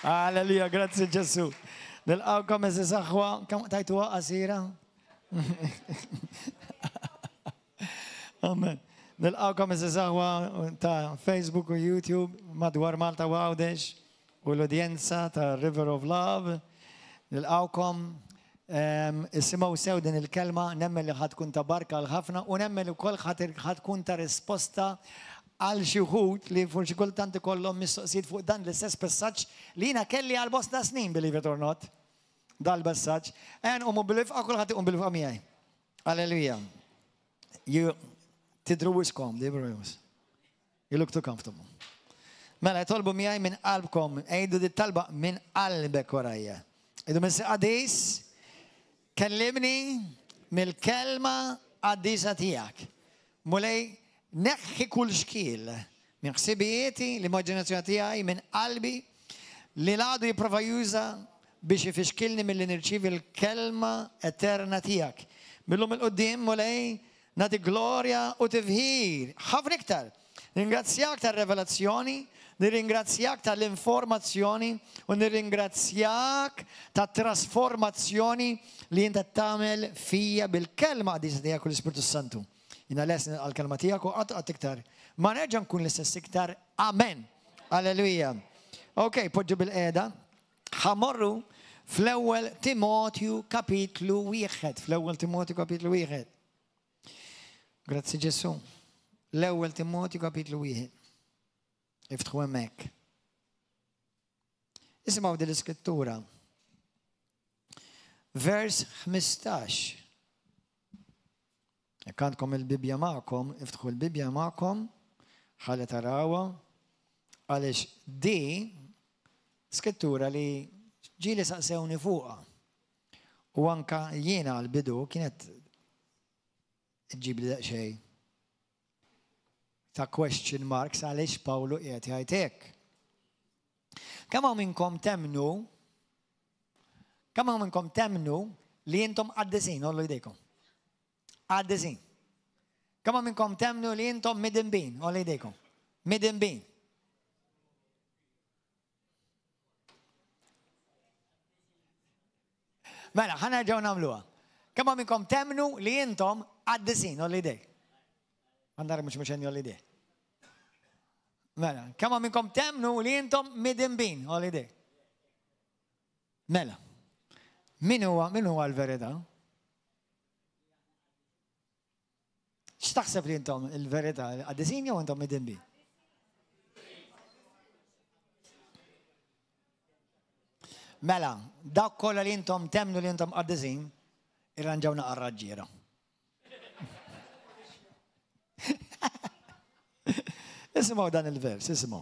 Alleluja, grazzi Ġesu. Nilqawkom eżis aħwa, kam tajtuha qasira? Amen. Nilqawkom eżis aħwa ta' Facebook u YouTube madwar Malta u Għawdex u l-udjenza ta' River of Love. Nilqawkom isimaw sew din il-kelma, nemmel li ħatkun ta' barka l-ħafna u nemmel li kol ħatkun ta' risposta għal xi wħud li forsi kultant ikollhom mistoqsijiet fuq dan l-istess passaġġ li jiena kelli għal bosta snin, believe it or not, dal-passaġġ. Umu bil-wifqa kulħadd iqum bil-wifqa miegħi. Alleluja. You tidru wiskom, you look too comfortable. Mela jtolbu miegħi minn qalbkom, ejdu dit talba minn qalbek warajja. Ejdu minn qadis, kellimni mill-kelma qaddisa tiegħek. Mulej neħħi kull xkiel minn ħsibijieti, l-immaġinazzjoni tiegħi, minn qalbi li l-għadu jipprova juża biex ifixkilni milli nirċievi l-kelma eterna tiegħek. Millum il-qudiem mulej nagħti glorja u tifħir ħafna iktar. Nirringrazzjak tar-revelazzjoni, nirringrazzjak tal-informazzjoni u nirringrazzjak tat-trasformazzjoni li inta tagħmel fija bil-kelma qaddisa tiegħek u l-Ispiritu Santu. Jina lesni għal-kelma tijak u għat iktar. Ma nerġa' nkun l-istess iktar. Amen. Alleluja. Ok, poġġu bil-qeda. Ħamorru fl-ewwel Timotju kapitlu 1. Fl-ewwel Timotju kapitlu 1. Grazzi Ġesu. L-ewwel Timotju kapitlu 1. Iftħu hemmhekk. Isimgħu din l-iskrittura. Vers 15. Jekk għandkom il-Bibja magħkom, iftħu l-Bibja magħkom, ħalli tarawha, għaliex di skrittura li ġieli saqsewni fuqha. U anka jiena għall-bidu kienet ġib li daqsxejn ta' question marks għaliex Pawlu qiegħed jgħid hekk. Kemm hawn minnkom temnu li intom qaddisin, ollu jdejkom. Għaddizin. Kama minnkom temnu li jintom midinbin, u li jdejkom. Midinbin. Mela, ħana ġaw namluwa. Kama minnkom temnu li jintom għaddizin, u li jdej. Għandar mux muxen u li jdej. Mela, kama minnkom temnu li jintom midinbin, u li jdej. Mela, min huwa l-verita? X'taħseb li intom il-verità għaddizin jew intom midinbin? Mela, dak kollha li intom temnu li intom għaddizin, irranġawna għar-raġġiera. Isimgħu dan il-vers, isimgħu.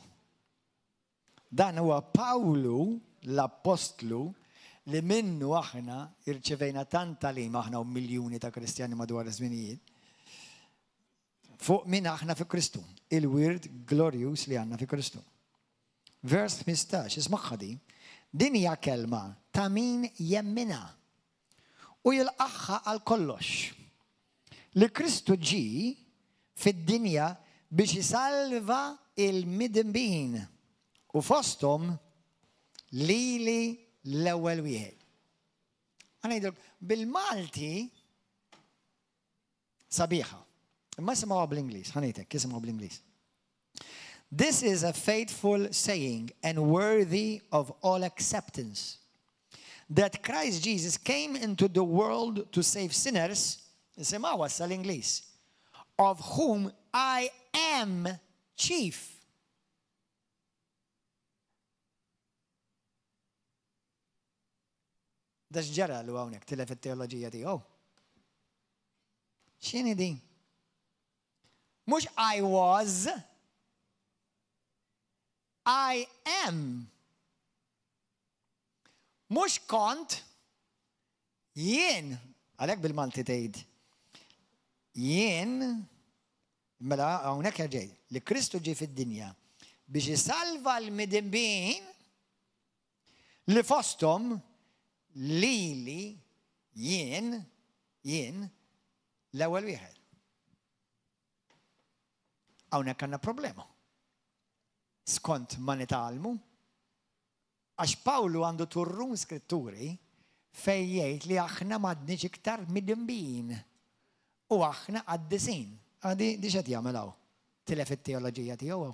Dan huwa Pawlu l-Apostlu li minnu aħna irċevejna tant tagħlim aħna u miljuni ta' Kristjani madwar iż-żminijiet. Fuq minn aħna fi Kristu, il-wird glorious li għanna fi Kristu. Vers 15, ismaħħa din hija kelma ta' min jemmina u jilqaħħa għal kollox. Li Kristu ġi fid-dinja biex jisalva il-midinbin u fosthom lili l-ewwel wieħed. Għanajdlok, bil-Malti sabiħa. Ma jisimaw bl-Inglis, ħanitek, jisimaw bl-Inglis. This is a faithful saying and worthy of all acceptance, that Christ Jesus came into the world to save sinners, jisimaw sal-Inglis, of whom I am chief. Dax ġara l għawnek, tilef il-teologija tiegħu. X'inhi din? Mux I was, I am. Mux kont, jien, għalek bil-Malti tgħid. Jien, mela hawnhekk ġej, li Kristu ġie fid-dinja biex jisalva l-midinbin li fosthom lili jien l-ewwel wieħed. Hawnhekk għandna problema. Skont ma nitalmu, Għax Pawlu għandu turrun skritturi fej jgħid li aħna m'għadniex iktar midinbin u aħna għaddisin. Għadi diċet jagħmel tilef it-teoloġija tiegħu.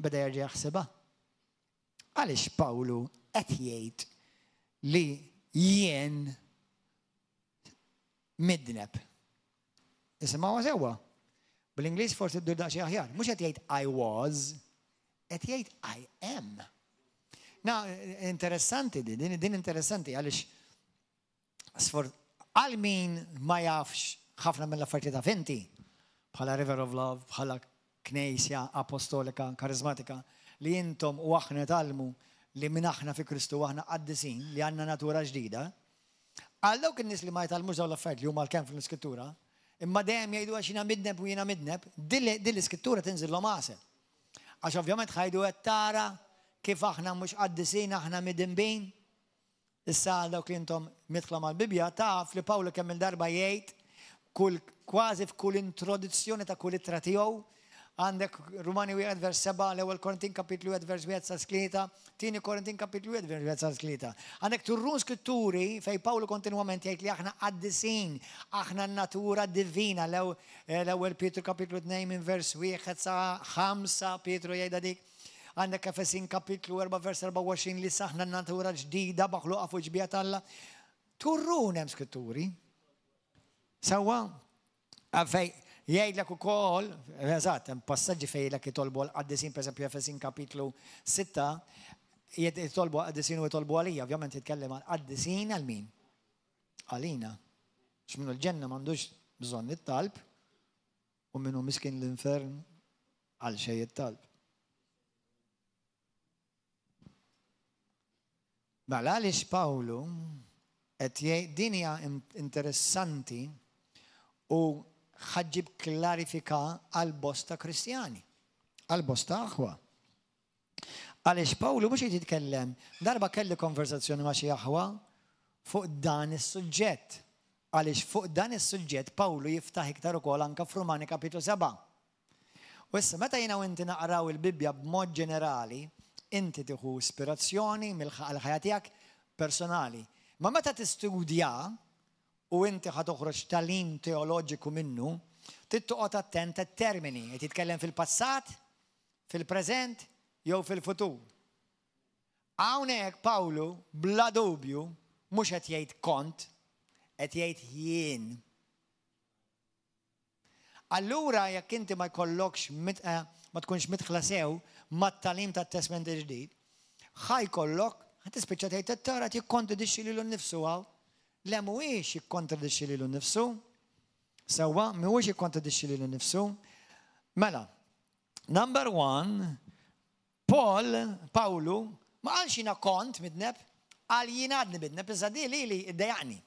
Beda jerġa' jaħsibha. Għaliex Pawlu qed jgħid li jien midneb. Isimgħuha sewwa. Bl-Ingliż forsi ddur daqsxejn aħjar. Mhux qed jgħid I was, qed jgħid I am. Interessanti din interessanti għaliex għal min ma jafx ħafna mill-affarijiet ta' fenti bħala River of Love, bħala Knesja Apostolika, Karizmatika, li intom u aħna talmu li minn aħna fi Kristu aħna qaddisin li għandna natura ġdida. Għal dawk in-nies li ma jtalmux dawn l-affarijiet li huma l-kemm fl-Iskrittura, imma dejjem jgħidu għax jiena midneb u jiena midneb, din l-Iskrittura tinżilhom għasel. Għax ovvjament ħajdu qed tara kif aħna mhux qaddisin aħna midinbin. Issa dawk li intom midħla mal-Bibja taf li Pawlu kemm il-darba jgħid kważi f'kull introduzzjoni ta' kull ittra tiegħu għandek Rumani 1 vers 7, l-ewwel Korintin kapitlu 1 vers 1 sa 3, tieni Korintin kapitlu 1 vers 1 sa 3. Għandek turrun skritturi fej Pawlu kontinwament jgħid li aħna qaddisin, aħna natura divina, l-ewwel Pietru kapitlu 2 minn vers 1 sa 5 Pietru jgħidha dik. Għandek Efesin kapitlu 4 vers 24 li saħna natura ġdida maħluqa fuq ġbija Alla. Turrun hemm skritturi. Sewwa fej jgħidlek ukoll, eżatt, hemm passaġġi fejlek jitolbu għaddisin pereżempju Efesin kapitlu 6 jitolbu għaddisin u jitolbu għalija, ovvjament jitkellem għal għaddisin għal min? Għalina. X'minnu l-ġenna m'għandux bżonn it-talb u minnu miskin l-infern għal xejn it-talb. Mela għaliex Pawlu qed jgħid din hija interessanti u ħaġġib klarifika għal bosta Kristjani, għal bosta aħwa. Għaliex Pawlu mhux qed jitkellem, darba kelli konversazzjoni ma' xi aħwa fuq dan is-suġġett. Għaliex fuq dan is-suġġett Pawlu jiftaħ iktar ukoll anke f'Rumani kapitlu 7. U issa meta jiena u inti naqraw il-Bibja b'mod ġenerali, inti tieħu ispirazzjoni mill-ħajja tiegħek personali. Ma meta tistudja u inti ħad toħroġ talim teoloġiku minnu, trid toqgħod attent għat-termini, qed jitkellem fil-passat, fil-preżent jew fil-futur. Hawnhekk Pawlu bla dubju mhux qed jgħid kont, qed jgħid jien. Allura jekk inti ma jkollokx ma tkunx mitħla sew mat-talim tat-Testament il-ġdid, ħajkollok ħatispiċċa tgħid tara jikkontradixxi lilu nnifsu hawn. Le mhuwiex jikkontradixxi lilu nnifsu. Sewwa mhuwiex jikkontradixxi lilu nnifsu. Mela, number 1, Pawlu ma qalx jiena kont midneb, qal jien għadni midneb, iżda di li iddejjaqni.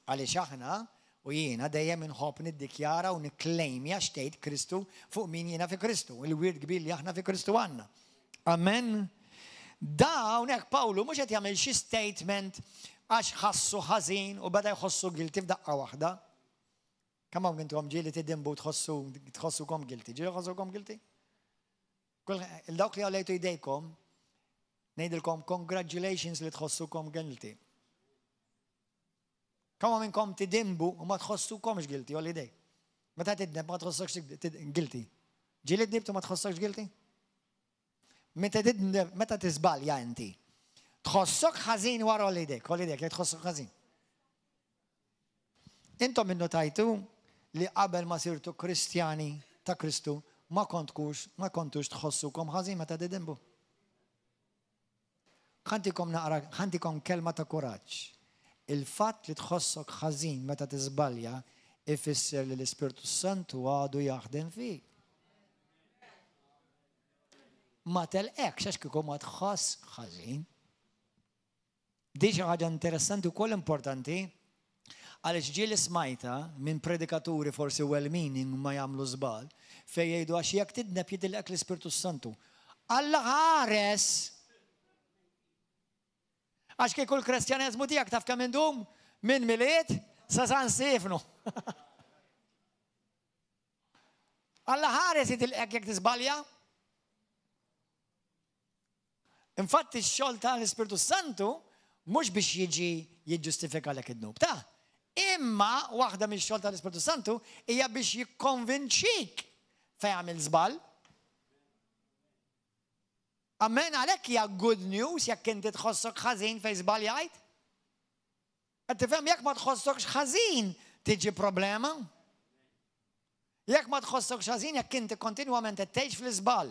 Għaliex aħna u jiena dejjem inħobb niddikjara u nikklejmja xtejt Kristu fuq min jiena fi Kristu, il-wirt kbir li aħna fi Kristu għandna. Amen. Da hawnhekk Pawlu mhux qed jagħmel xi statement għax ħassu ħażin u beda jħossu guilty f'daqqa waħda. Kemm hawn intom ġieli tidimbu tħossukom guilty. Ġieli tħossukom guilty? Il-dawk li għallejtu jdejkom, ngħidilkom congratulations li tħossukom guilty. Kemm minnkom tidimbu u ma tħossukomx guilty għal idej. Meta tidneb ma tħossokx guilty. Ġieli tdibtu ma tħossokx guilty? Meta tiżbalja inti. Tħossok ħażin wara għal-idek li tħossok ħażin. Intom minnu tajtu li qabel ma sirtu Kristjani ta' Kristu ma kontux tħossukom ħażin meta tidimbu. Ħantikom kelma ta' kuraġġ. Il-fatt li tħossok ħażin meta tiżbalja ifisser li l-Ispirtu Santu għadu jaħdem fik. Ma telqekx għax kieku ma tħoss ħażin. Di xi ħaġa interessanti u koll importanti għaliex ġieli smajta minn predikaturi forsi well-meaning ma jagħmlu żball fejn jgħidu għax jekk tidneb jidilqek l-Ispirtu Santu. Alla ħares! Għax kieku l-Kristjaneżmu tiegħek taf kemm indum minn miliet sa San Stefanu. Alla ħares jidilqek jekk tiżbalja. Infatti x-xogħol tal-Ispiritu Santu mhux biex jiġi jiġġustifika lek id-dnub ta'. Imma waħda mix-xogħol tal-Ispiritu Santu hija biex jikkonvinċik fejn għamil żball. Amen, għalhekk hija good news jekk inti tħossok ħażin fejn żball jgħid. Qed tifhem jekk ma tħossokx ħażin tiġi problema. Jekk ma tħossokx ħażin jekk inti kontinwament qed tgħix fl-iżball.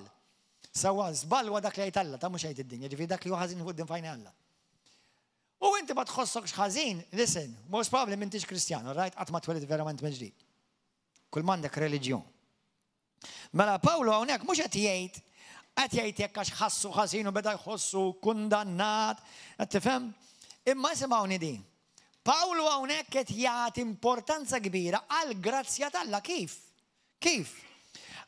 Sawa żball huwa dak li jgħid Alla ta' mhux jgħid id-dinja, ġifieri dak li huwa ħażin fuq din fajn Alla. U inti ma tħossokx ħażin, listen, most probably m'intix Kristjan, right? Qatt ma twelid verament meġdid. Kull m'għandek reliġjon. Mela Pawlu hawnhekk mhux qed jgħid jekk għax ħassu ħażin u beda jħossu kundannat, qed tifhem? Imma isimgħuni din. Pawlu hawnhekk qed jagħti importanza kbira għall grazzja tal-Alla kif? Kif?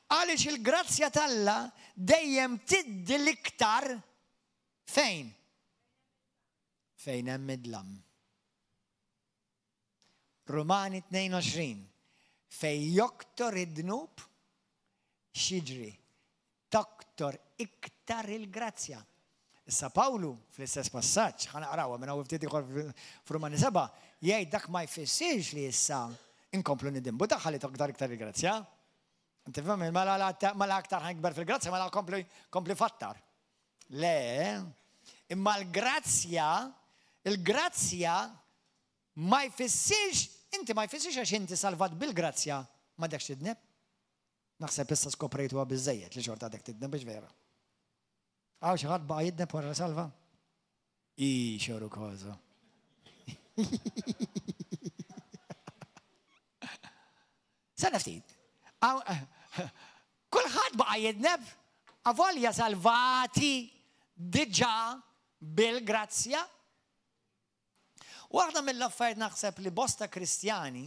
Għaliex il-grazzja tal-Alla dejjem tiddi l-iktar fejn? Fejn hemm id-dlam. Rumani 22. Fejn joktor id-dnub x'jiġri? Toktor iktar il-grazzja. Issa Pawlu fl-istess passaġġ, ħanaqrawha minn hawn ftit ieħor f'Rumani 7, jgħid dak ma jfissirx li issa inkomplu nidimbu daħħal li toktar iktar il-grazzja. Inti fehmi mela aktar ħankber fil-grazzja mela kompli fattar. Le, imma il-grazzja ma jfissirx, inti ma jfissirx għax inti salvat bil-grazzja ma dekx tidneb. Naħseb issa skoprejtuha biżejjed li xorta dek tidneb biex vera. Għaw xi ħadd baqa' jidneb wara salva? Xoru koza. Sa ftit. Kulħadd baqa' jidneb avolja salvati diġà bil-grazzja. Waħda mill-affarijiet naħseb li bosta Kristjani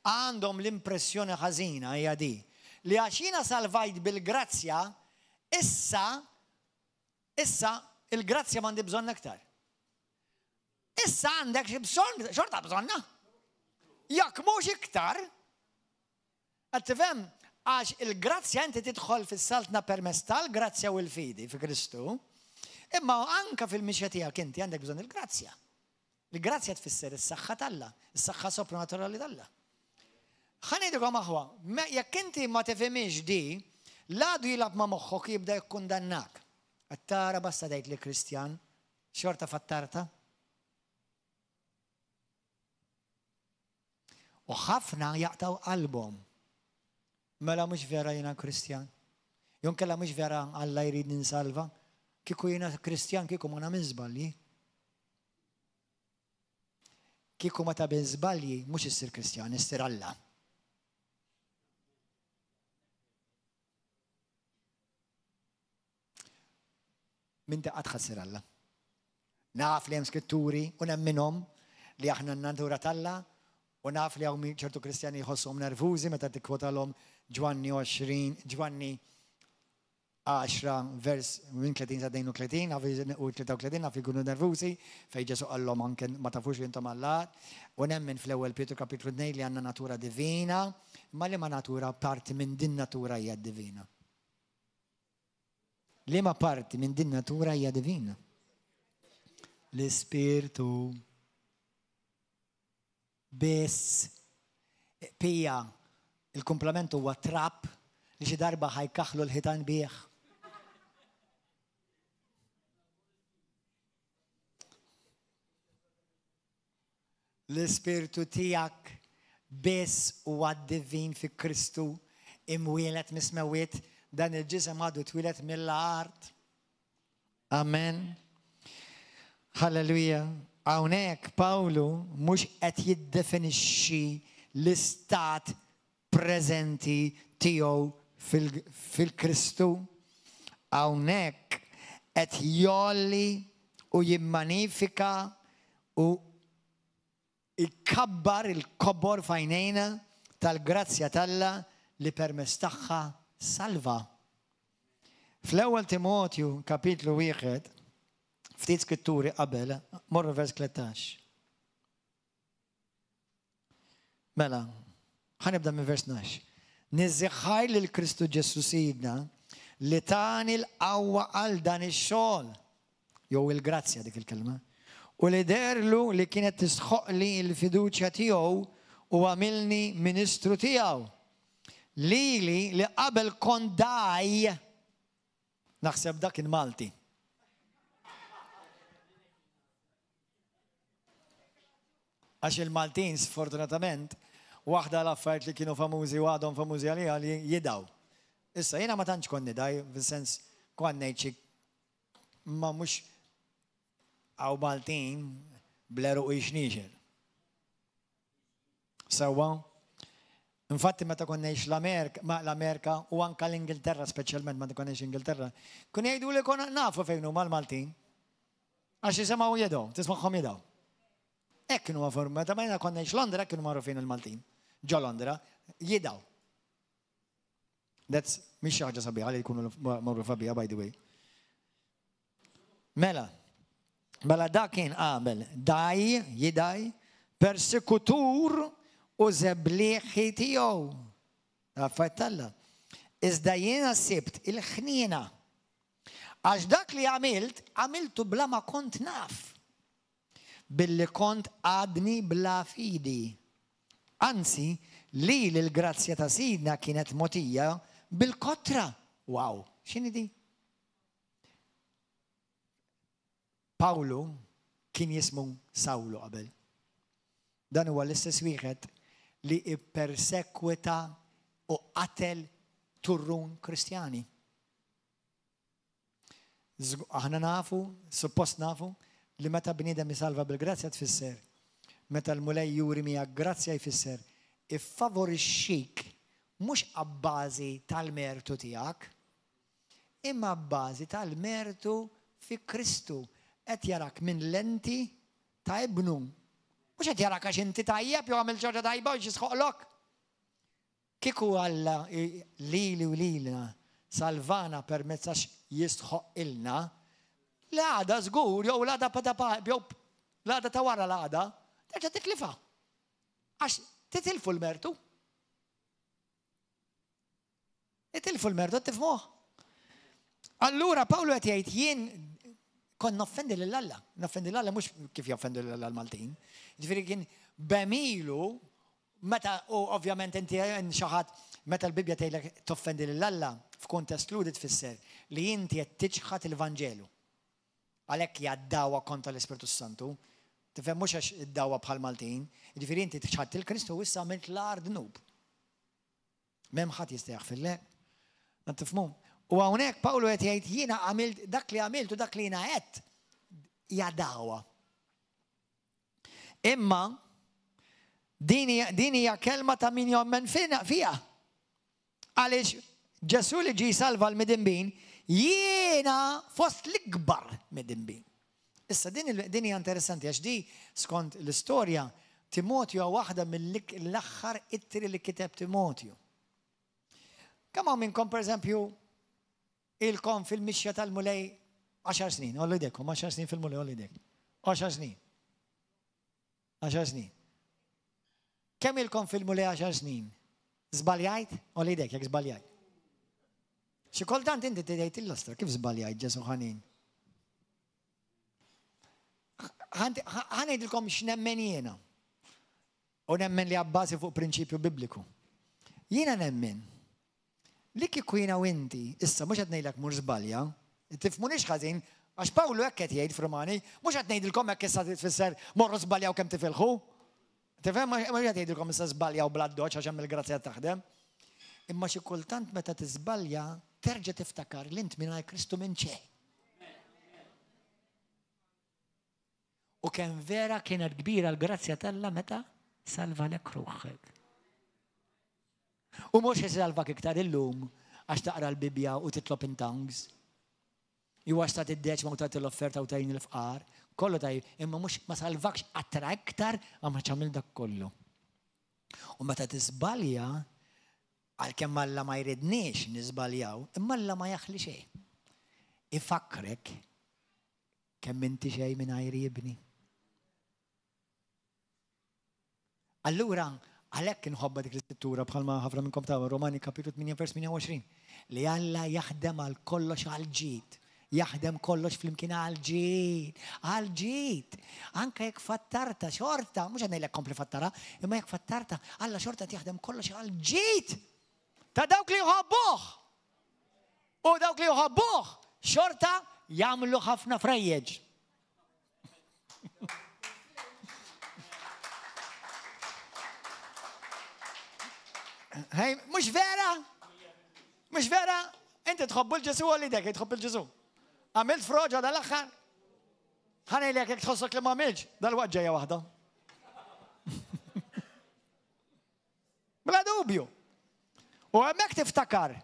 għandhom l-impressjoni ħażina hija di li għax jiena salvajt bil-grazzja issa il-grazzja m'għandi bżonn aktar. Issa għandek xi bżonn, xorta bżonna. Jekk mhux iktar, qed tifhem għax il-grazzja inti tidħol fis-saltna permezz tal-grazzja u l-fidi fi Kristu, imma anke fil-mixja tiegħek inti għandek bżonn il-grazzja. Il-grazzja tfisser is-saħħa tal-Alla, is-saħħa sopranaturali tal-Alla. Ħanejdukom aħwa, jekk inti ma tifhimix di, l-għadu jilab ma' moħħok jibda jikkundannak. Attara basta dejt li Kristjan, xorta fattarta. U ħafna jaqtaw qalbhom. Mela mhux vera jiena Kristjan. Jon kella mhux vera Alla jrid ninsalva. Kieku jiena Kristjan kieku ma nagħmel żbalji. Kieku ma tagħmel żbalji mhux issir Kristjan, issir Alla. Min daqqa tħassir Alla. Naf li hemm skritturi u nemminhom li aħna n-natura tal-Alla u naf li hawn ċertu Kristjani jħosshom nervużi meta tikkwotalhom Ġwanni 10 vers minn 30 sa 32 u 33 naf ikunu nervużi fejn Ġesu qallhom anke ma tafux li intom Alla u nemmen fl-ewwel Pietru kapitlu 2 li għandna natura divina, ma li ma natura parti minn din natura hija divina. Liema parti minn din natura hija divina? L-Ispirtu. Biss. Pija, il-komplement huwa trapp li xi darba ħajkaħlu l-ħitan bih. L-Ispirtu tiegħek biss huwa divin fi Kristu imwielet mismewit. Dan il-ġisem għadu twilet mill-art. Amen. Halleluja. Hawnhekk Pawlu mhux qed jiddefinixxi l-istat preżenti tiegħu fil-Kristu. Hawnhekk qed jolli u jimmanifika u ikkabbar il-kobor fajnejna tal-grazzja tal-Alla li permezz tagħha salva. Fl-ewwel Timotju kapitlu 1, ftit skritturi qabel, morru vers 13. Mela, ħanibda minn vers 12. Nizziħħaj lil Kristu Ġesu Sidna li tani l-qawwa għal dan ix-xogħol. jew il-grazzja dik il-kelma. U li derlu li kienet tisħoq li l-fiduċja tiegħu u għamilni ministru tiegħu. Li qabel kont daj, naħseb dak kien Malti. Għax il-Maltin, sfortunatament, waħda l-affarijiet li kienu famużi u għadhom famużi għalija li jidaw. Issa, jiena ma tantx konni daj, fil-sens konnejt xi ma mhux għaw Maltin bleru u jixnixer. Sewa, infatti meta konnejx l-Amerika u anka l-Ingilterra, speċjalment meta konnejx Ingilterra, kun jgħidu li kon nafu fejn huma l-Maltin. Għax jisimgħu jedaw, tismagħhom jedaw. Hekk kienu magħrufin, meta ma konnejx Londra, kienu magħrufin il-Maltin. Ġo Londra, jedaw. That's mhix xi ħaġa sabiħa li jkunu magħrufa biha, by the way. Mela da kien qabel daj, jidaj, persekutur u zebliħi tiegħu. Affajtalla. Iżda jiena sibt il-ħniena. Għax dak li għamiltu bla ma kont naf. Billi kont għadni bla fidi. Anzi, li l-grazzja ta' sidna kienet motija bil-kotra. Wow, x'inhi di? Pawlu kien jismu Sawlu qabel. Dan huwa l-istess wieħed li ippersekwita u qatel turrun Kristjani. Aħna nafu, suppost nafu, li meta bniedem jisalva bil-grazzja tfisser. Meta l-mulej juri miegħek grazzja jfisser iffavorixxik mhux abbażi tal-mertu tiegħek, imma abbażi tal-mertu fi Kristu. Qed jarak minn lenti ta' ibnu. Mhux qed jarak għax inti tajjeb jew għamil ġorġa tajba biex jisħoqlok. Kieku Alla lili u lilna salvana permezz għax jisħoq ilna, l-għada żgur jew l-għada ta' wara l-għada, terġa' tiklifa. Għax titilfu l-mertu. Titilfu l-mertu, tifmuh. Allura Pawlu qed jgħid jien kon noffendi l-Alla. Noffendi l-Alla mux kif joffendi l-Alla l-Maltin. Ġifiri kien bemilu, meta, u ovvjament inti xaħat, meta l-Bibja tgħidlek toffendi l-Alla, f'kuntest ludi tfisser li inti qed tiġħad il-Vanġelu. Għalhekk jaddawa kontra l-Ispiritu Santu. Tifhem mhux għax iddawa bħal Maltin, ġifieri inti tixħad il-Kristu u issa għamilt l-ard nub. M'hemm ħadd jista' jaħfillek. Tifhmu? U hawnhekk Pawlu qed jgħid jiena għamilt dak li għamiltu dak li jiena qed jadawa. Imma din hija kelma ta' min jommen fiha. Għaliex Ġesu li ġie salva l-midinbin jiena fost l-ikbar midinbin. Issa din hija interessanti għax di skont l-istorja Timotju waħda mill-aħħar ittri li kiteb Timotju. Kemm hawn minnkom pereżempju ilkom fil-mixja tal-mulej 10 snin, ollu jdekkom, 10 snin fil-mulej, ollu jdek. 10 snin. 10 snin. Kemm ilkom fil-mulej 10 snin? Zbaljajt? Ollu jdek, jek zbaljajt. Xi kultant inti tgħid il-lastra, kif zbaljajt Ġesu ħanin? Ħanejdilkom x'nemmen jiena. U nemmen li abbażi fuq prinċipju bibliku. Jiena nemmen li kieku jiena u inti, issa mhux qed ngħidlek mhux żbalja, tifhmunix ħażin, għax Pawlu hekk qed jgħid f'Romani, mhux qed ngħidilkom hekk issa tfisser morru żbaljaw kemm tifilħu. Tifhem mhux qed jgħidilkom issa żbaljaw bla doċ għax hemm il-grazzja taħdem. Imma xi kultant meta tiżbalja terġa' tiftakar li int mingħajr Kristu minn xejn. U kemm vera kienet kbira l-grazzja talla meta salvalek ruħek. U mhux jisalvak iktar illum għax taqra l-Bibja u titlob in tongues. Jew għax tagħti d-deċma u tagħti l-offerta u tajn l-fqar, kollu tajjeb, imma mhux ma salvakx attra iktar għamma ċamil dak kollu. U meta tiżbalja għalkemm Alla ma jridniex niżbaljaw, imma Alla ma jaħli xejn. Ifakrek kemm inti xejn mingħajr jibni. Allura għalhekk inħobba dik l-iskrittura bħalma ħafna minnkom taw Romani kapitlu 8 vers 28 li Alla jaħdem għal kollox għal ġid. jaħdem kollox fl-imkien għal-ġid, għal-ġid. Anka jekk fattarta, xorta, mhux ngħidlek kompli fattara, imma jekk fattarta, Alla xorta jaħdem kollox għal-ġid. Ta' dawk li jħobbuh. U dawk li jħobbuh, xorta jagħmlu ħafna frejjeġ. Hej, mhux vera? Mhux vera? Inti tħobbu l-Ġesu u li dek tħobb il-Ġesu. Għamilt froġa dal-aħħar. Ħanejlek jekk tħossok li ma għamilx, dal-waqt ġejja waħda. Bla dubju. U hemmhekk tiftakar.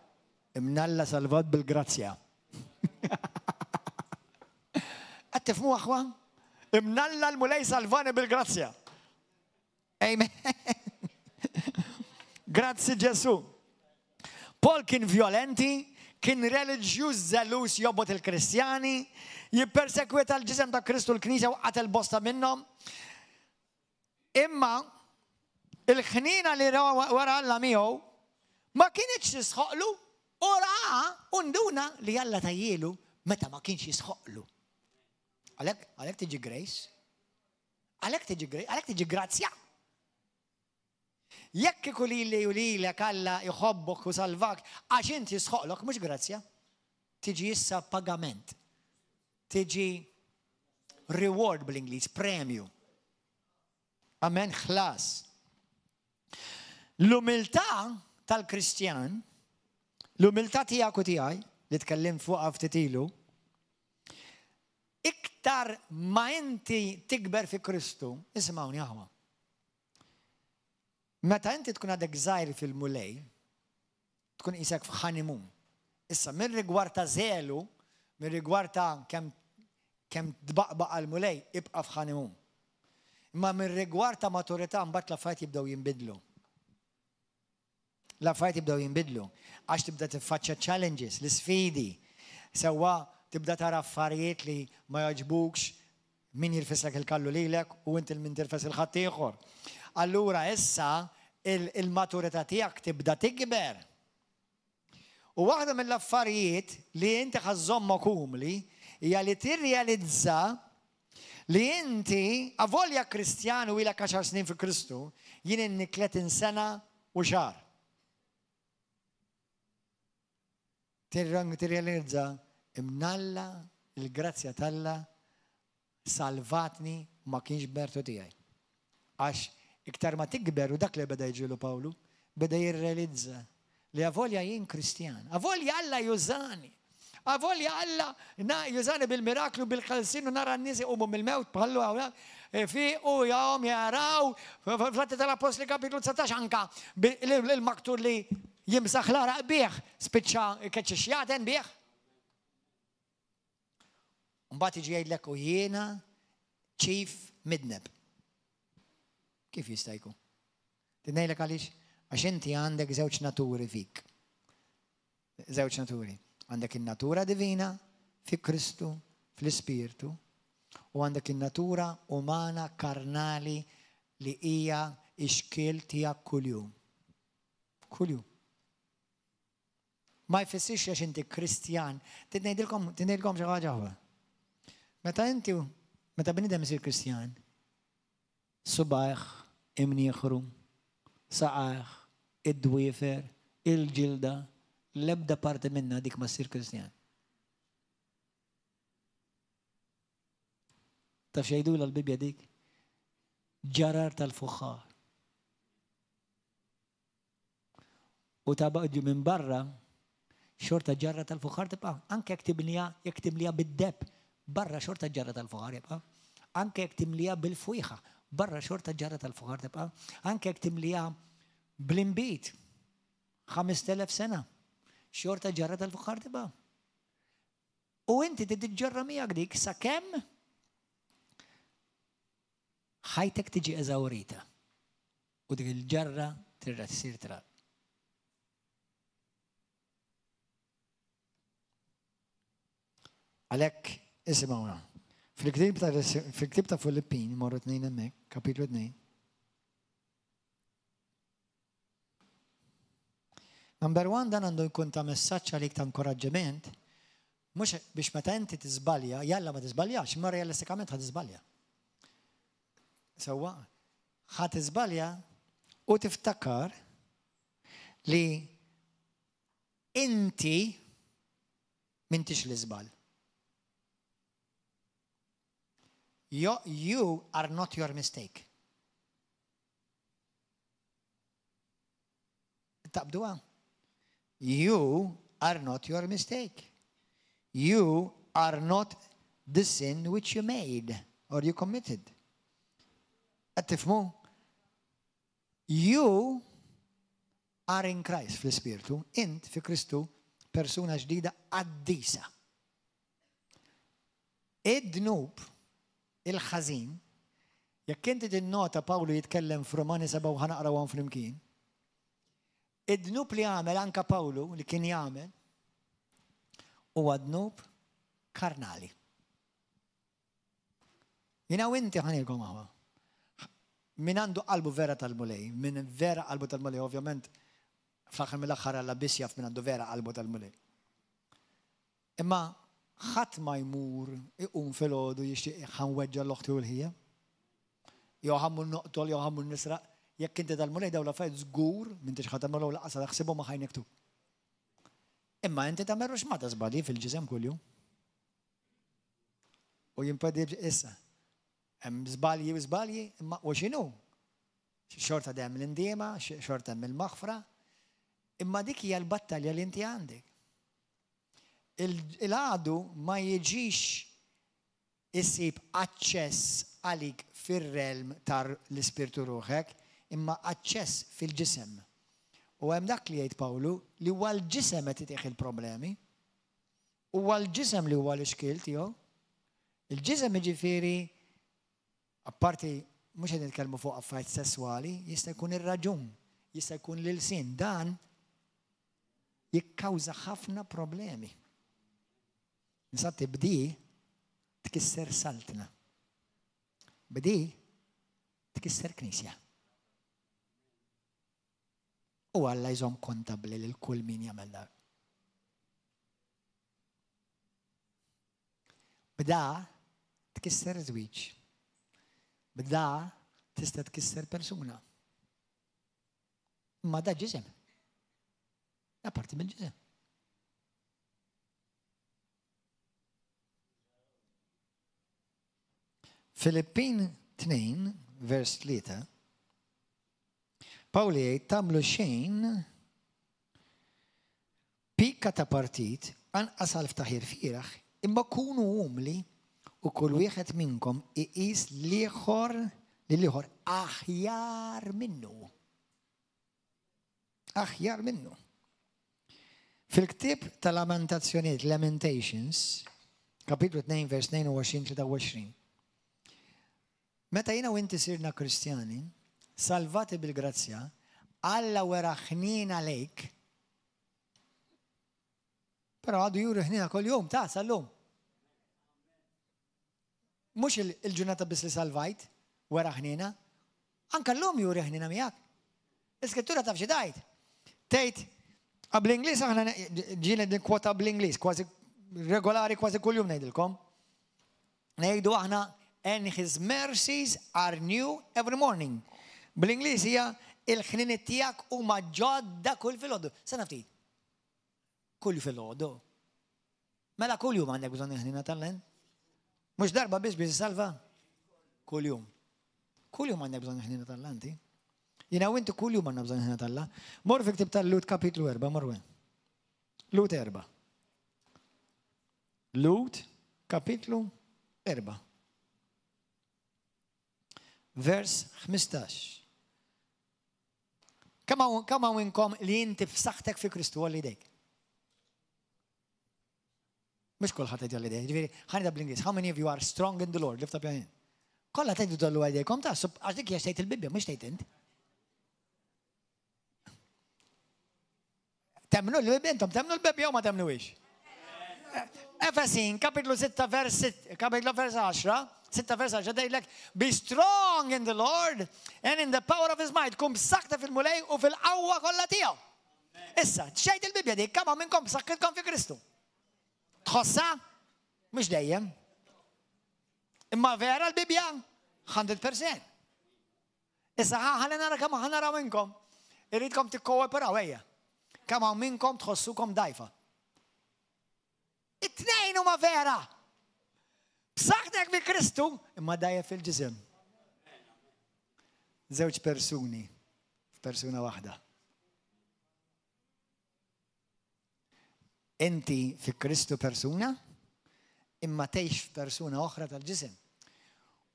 Imnalla salvat bil-grazzja. Qed tifhmu aħwa? Imnalla l-mulej salvani bil-grazzja. Amen. Grazzi Ġesu. Paul kien violenti, kien reliġjuż żelus jobbot il-Kristjani, jippersekwita l-ġisem ta' Kristu l-Knisja u qatel bosta minnhom. Imma il-ħnina li wara Alla miegħu ma kienx tisħoqlu u raha u nduna li Alla tajjielu meta ma kienx jisħoqlu. Għalhekk tiġi grace. Għalhekk tiġi grazzja. Jekk ikun lili u lilek Alla jħobbok u salvak għax inti jisħoqlok mhux grazzja. Tiġi issa pagament. Tiġi reward bl-Ingliż, premju. Amen, ħlas. L-umiltà tal-Kristjan, l-umiltà tiegħek u tiegħi li tkellimt fuqha ftit ilu, iktar ma inti tikber fi Kristu, ismawni aħwa. Meta inti tkun għadek żgħir fil-mulej, tkun isek f'ħanimun. Issa minn rigward ta' żelu, minn rigward ta' kemm tbaqbaq għal-mulej, ibqa' f'ħanimun. Imma minn rigward ta' maturità mbagħad l-affarijiet jibdew jinbidlu. L-affarijiet jibdew jinbidlu għax tibda tiffaċċja challenges, l-sfidi. Sewwa tibda tara affarijiet li ma jogħġbukx min jirfislek il-kallu lilek u inti min tirfes il-ħadd ieħor. Allura issa il-maturità tiegħek tibda tikber. U waħda mill-affarijiet li inti ħażomma kumli hija li tirrealizza li inti avolja Kristjan u ilek 10 snin fi Kristu, jien inni 30 sena u xahar. Tirrealizza imnalla il-grazzja talla salvatni ma kienx bertu tiegħi. Għax iktar ma tikber u dak li beda jġilu Pawlu, beda jirrealizza li avolja jien Kristjan, avolja Alla jużani, avolja Alla jużani bil-miraklu, bil-kalsin u nara n-nies iqumu mill-mewt bħallu fi u jawm jaraw fl-Atti tal-Apostoli kapitlu 19 anka il-maktur li jimsaħ l-araq bieħ, spiċċa keċċixjaten bieħ. Mbagħad jiġi jgħidlek u jiena chief midneb. Kif jista' jkun? Ngħidlek għaliex? Għax inti għandek żewġ naturi fik. Żewġ naturi. Għandek in-natura divina fi Kristu, fl-Ispirtu, u għandek in-natura umana karnali li hija x-xkiel tiegħek kuljum. Kuljum. Ma jfissirx għax inti Kristjan. Ngħidilkom xi ħaġa oħra. Meta bniedem isir Kristjan, subaħ, imnieħru, saqaħ, id-dwiefer, il-ġilda, l-ebda parti minna dik ma ssir Kristjan. Taf xejdu l-Bibja dik? Ġarar tal-fuħħar. U tabaqġu minn barra, xorta ġarra tal-fuħħar tibqa' anke jekk timlija bid-deb, barra xorta ġarra tal-fuħħar jibqa'. Anke jekk timlija bil-fujħa, barra xorta ġarra tal-fuħar tibqa', anke jekk timlija bl-imbit 5000 sena, xorta ġarra tal-fuħar tibqa'. U inti tidġarra miegħek dik sakemm ħajtek tiġi eżawrita. U dik il-ġarra tirra tsir trab. Għalhekk isimgħuna. Fil-ktib ta' Filippin, morru 2 hemmhekk, kapitlu 2. Number 1 dan għandu jkun ta' messaġġ għalik ta' inkoraġġiment mux biex meta inti tiżbalja, jalla ma tiżbaljax, ma realistikament ħad tiżbalja. Sewwa, ħad tiżbalja u tiftakar li inti m'intix l-iżbal. You are not your mistake. Taqbduha? You are not your mistake. You are not the sin which you made or you committed. Attifmu? You are in Christ fl-Spiritu. Int fi Kristu persuna ġdida qaddisa. Id-dnub il-ħażin, jekk inti tinnota Pawlu jitkellem f'Romani 7 u ħanaqrawhom flimkien, id-dnub li għamel anka Pawlu li kien jagħmel huwa dnub karnali. Jiena u inti ħanilkom aħwa. Min għandu qalbu vera tal-mulej, min vera qalbu tal-mulej, ovvjament, fl-aħħar mill-aħħar Alla biss jaf min għandu vera qalbu tal-mulej. Imma ħadd ma jmur iqum filgħodu jixtieq ħanweġġa l-oħti u l-ħija. Jew ħammu noqtol, jew ħammu nisraq, jekk inti tal-mulej dawn l-affarijiet żgur m'intix ħadd tagħmlu laqas taħsibhom ma ħajnek tu. Imma inti tagħmel x'mata żbalji fil-ġisem kuljum. U jimpedi issa. Hemm żbalji u żbalji, imma u x'inhu? Xorta dejjem l-indiema, xorta hemm il-maħfra, imma dik hija l-battalja li inti għandek. Il-għadu ma jiġix issib aċċess għalik fir-relm tar l-ispirtu ruħek, imma aċċess fil-ġisem. U hemm dak li jgħid Pawlu li huwa l-ġisem qed itieħ il-problemi, huwa l-ġisem li huwa l-ixkil tiegħu. Il-ġisem jiġifieri apparti mhux qed nitkellmu fuq affarijiet sesswali, jista' jkun ir-raġun, jista' jkun l-ilsien, dan jikkawża ħafna problemi. Nisa tibdi tkisser saltna. Bdi tkisser knisja. U Alla jżomm kontabli lil kull min jagħmel dak. Bda tkisser żwieġ. Bda tista' tkisser persuna. Ma da ġisem. Da parti mill-ġisem. Filippin 2, vers 3, Pawli jgħid tagħmlu xejn pikka ta' partit anqas għal ftaħir fieraħ, imma kunu umli u kull wieħed minnkom iqis l-ieħor aħjar minnu. Aħjar minnu. Fil-ktieb tal-Lamentazzjonijiet, Lamentations, kapitlu 2, vers 22-23. Meta jiena u inti sirna Kristjani, salvati bil-grazzja, Alla wera ħnina lejk, però għadu juri ħnina kol-jum, ta' sal-lum. Mux il-ġurnata bis li salvajt, wera ħnina, anka l-lum juri ħnina miegħek. L-iskrittura taf xi tajt. Tgħid bl-Ingliż aħna ġieli kwota bl-Ingliż, kważi regolari kważi kuljum ngħidilkom. Ngħidu aħna and his mercies are new every morning. Bl-Ingliż hija il-ħniniet tiegħek huma ġodda kull filgħodu. Sa naftit. Kull filgħodu. Mela kull jum għandek bżonn ħnina tal-len? Mhux darba biex salva? Kull jum. Kull jum għandek bżonn ħnina tal-len. Jiena u inti kull jum għandna bżonn ħnina tal-la. Mor fi ktib tal-Lut kapitlu 4, mor wen. Lut 4. Lut kapitlu 4. Vers 15. Kemm hawn inkom li inti f'saħħtek fi Kristu għal idejk? Mhux kulħadd qed jgħid idej. Ġifieri, ħanida bl-Ingliż. How many of you are strong in the Lord? Lift up your hand. Kollha tgħidu dollu għajdejkom ta' għax dik hija tgħid il-Bibbja, mhux tgħid int. Temnu l-Bibbja intom, temnu l-Bibbja jew ma temnuwix? Efesin, kapitlu 6 vers 10, 6 vers 10, dejlek, be strong in the Lord and in the power of his might. Kum b'saħħta fil-mulej u fil-qawwa kollha tiegħu. Issa, xejt il-Bibbja dik, kemm minnkom b'saħħitkom fi Kristu. tħossa? Mhux dejjem. Imma vera l-Bibja 100%. Issa ħalli nara kemm ħanaraw minnkom. Irridkom tikkooperaw ejja. Kemm hawn minnkom tħossukom dajfa. It-tnejn huma vera. B'saħħtek bi Kristu imma dajjef fil-ġisem. Żewġ persuni f'persuna waħda. Inti fi Kristu persuna imma tgħix f'persuna oħra tal-ġisem.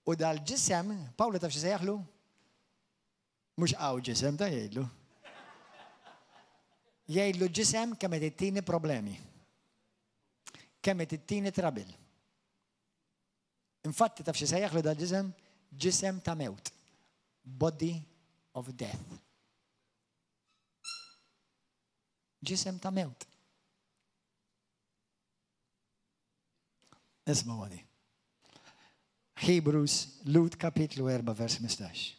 U dal-ġisem, Pawlu taf xi sejjaħlu? Mhux hawn ġisem ta' jgħidlu. Jgħidlu ġisem kemm qed ittini problemi. Kemm qed ittini trabil. Infatti taf xi sejjaħlu dal-ġisem? Ġisem ta' mewt. Body of death. Ġisem ta' mewt. Isma' għadi. Hebrews, Lut kapitlu 4, vers 15.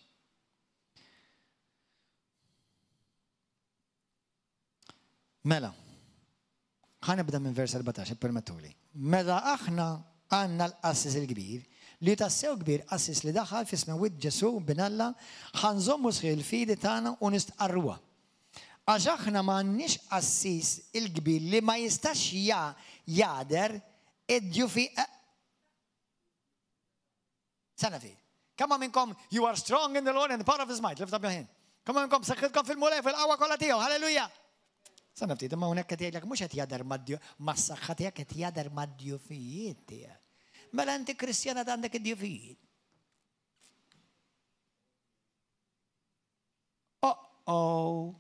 Mela, ħanibda minn vers 14, permettuli. Mela aħna għanna l-qassis il-kbir, li tassew kbir qassis li daħal fisma wid Ġesu binalla ħanżommu sħil fidi tagħna u nistqarruha. Għax aħna m'għandniex qassis il-kbir li ma jistax jader id-dju fi. Sana fi. Kemm minnkom you are strong in the Lord and the power of his might. Lift up your hand. Kemm minnkom saħħitkom fil-mulej fil-qawwa kollha tiegħu. Halleluja. Sana ftit, imma hawnhekk qed jgħidlek mhux qed jader mas-saħħa tiegħek qed jader mad-djufijiet tiegħek. Mela inti Kristjana għandek id-djufijiet. Oh.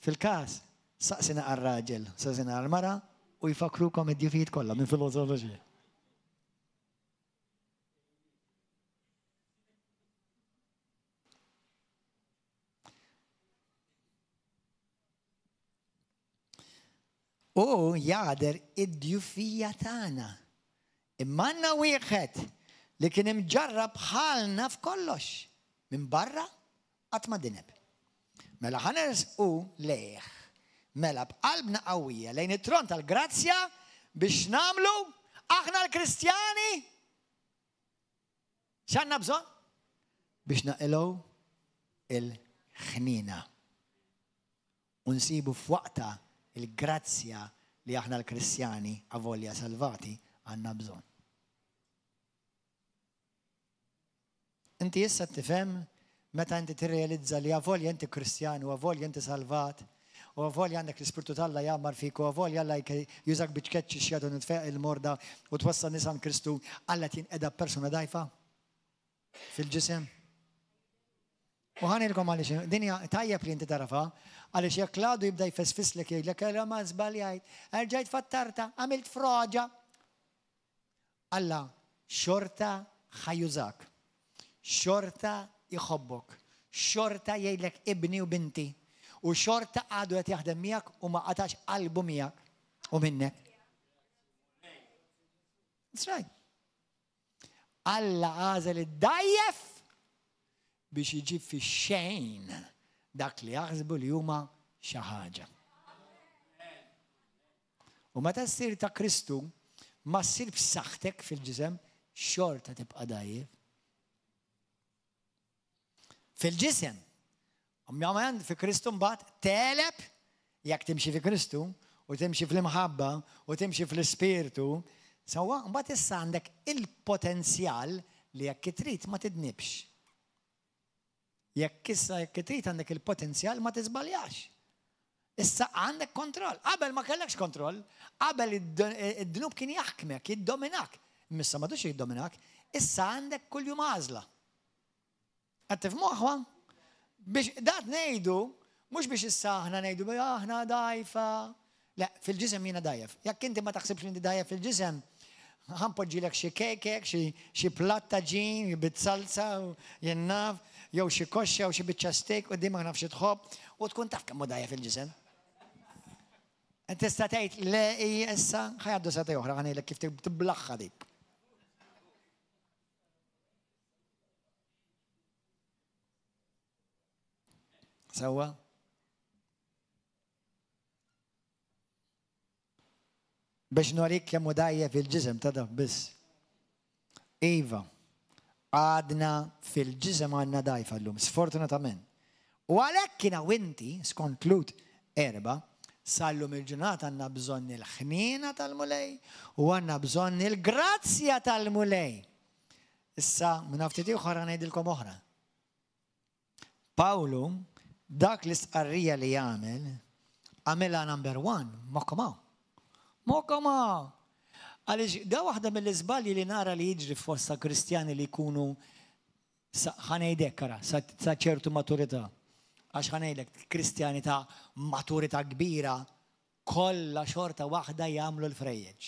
Fil-każ, saqsina għal-raġel, saqsina għal-mara u jfakrukom id-djufijiet kollha minn filosofija. U jader id-djufija tagħna. Imma għandna wieħed li kien imġarrab bħalna f'kollox. Minn barra qatt ma dineb. Mela ħanersqu lejh. Mela b'qalbna qawwija lejn it-tron tal-grazzja biex nagħmlu aħna l-Kristjani x'għandna bżonn? Biex naqilgħu il-ħnina. U nsibu f'waqta il-grazzja li aħna l-Kristjani avolja salvati għandna bżonn. Inti issa tifhem meta inti tirrealizza li avolja inti Kristjan u avolja inti salvat u avolja għandek l-Ispirtu tal-Alla jagħmar fik u avolja Alla jużak biċkeċċi xjadu nitfeq il-morda u twassal nisan Kristu Alla tinqeda persuna dajfa fil-ġisem. U ħanilkom għaliex dinja tajjeb li inti tarafha għaliex jekk Klawdu jibda jfisfislek jgħidlek ma żbaljajt, erġajt fattarta, għamilt froġa. Alla xorta ħajjużak, xorta jħobbok, xorta jgħidlek ibni u binti, u xorta għadu qed jaħdem miegħek u ma qatax qalbu miegħek u minnek. That's right. Alla għażel id-dajjef biex iġib fi xejn dak li jaħsbu li huma xi ħaġa. U meta ssir ta' Kristu ma ssir b'saħħtek fil-ġisem xorta tibqa' dajjef. Fil-ġisem, ovvjament fi Kristu mbagħad teleb jekk timxi fi Kristu u timxi fl-imħabba u timxi fl-ispirtu, sewwa mbagħad issa għandek il-potenzjal li jekk trid ma tidnibx. Jekk issa jekk trid għandek il-potenzjal ma tiżbaljax. Issa għandek kontroll. Qabel ma kellekx kontroll, qabel id-dnub kien jaħkmek, jiddominak. Missa ma dux jiddominak, issa għandek kuljum għażla. Qed tifhmuha? Biex dat ngħidu, mhux biex issa aħna ngħidu aħna dajfa. Le, fil-ġisem jiena dajjef. Jekk inti ma taħsibx li inti dajjef fil-ġisem, ħanpoġġilek xi kekek, xi platta ġin, bit-salsa u jennaf, jew xi koxxa u xi biċċa steak u ma nafx tħobb u tkun taf kemm dajja fil-ġisem. Tista' tgħid le issa ħajgħaddu satej oħra ħanejlek kif tiblaħħa dik. Sewwa? biex norik kemm hu dajjef fil-ġisem ta' dak biss. Iva, għadna fil-ġisem għandna dajfa llum, sfortunatament. U għalhekk kiena inti, skont Lut 4, sallum il-ġurnata għandna bżonn il-ħniena tal-mulej u għandna bżonn il-grazzja tal-mulej. Issa, minn ftit ieħor ngħidilkom oħra. Pawlu, dak l-istqarrija li jagħmel, għamilha number 1, mokkomaw. Mokkomaw. Għaliex, da waħda mill-iżbalji li nara li jiġri fosta Kristjani li jkunu ħanejdek kara, sa ċertu maturità. Għax ħanejdek Kristjani ta' maturità kbira, kollha xorta waħda jagħmlu l-frejjeġ.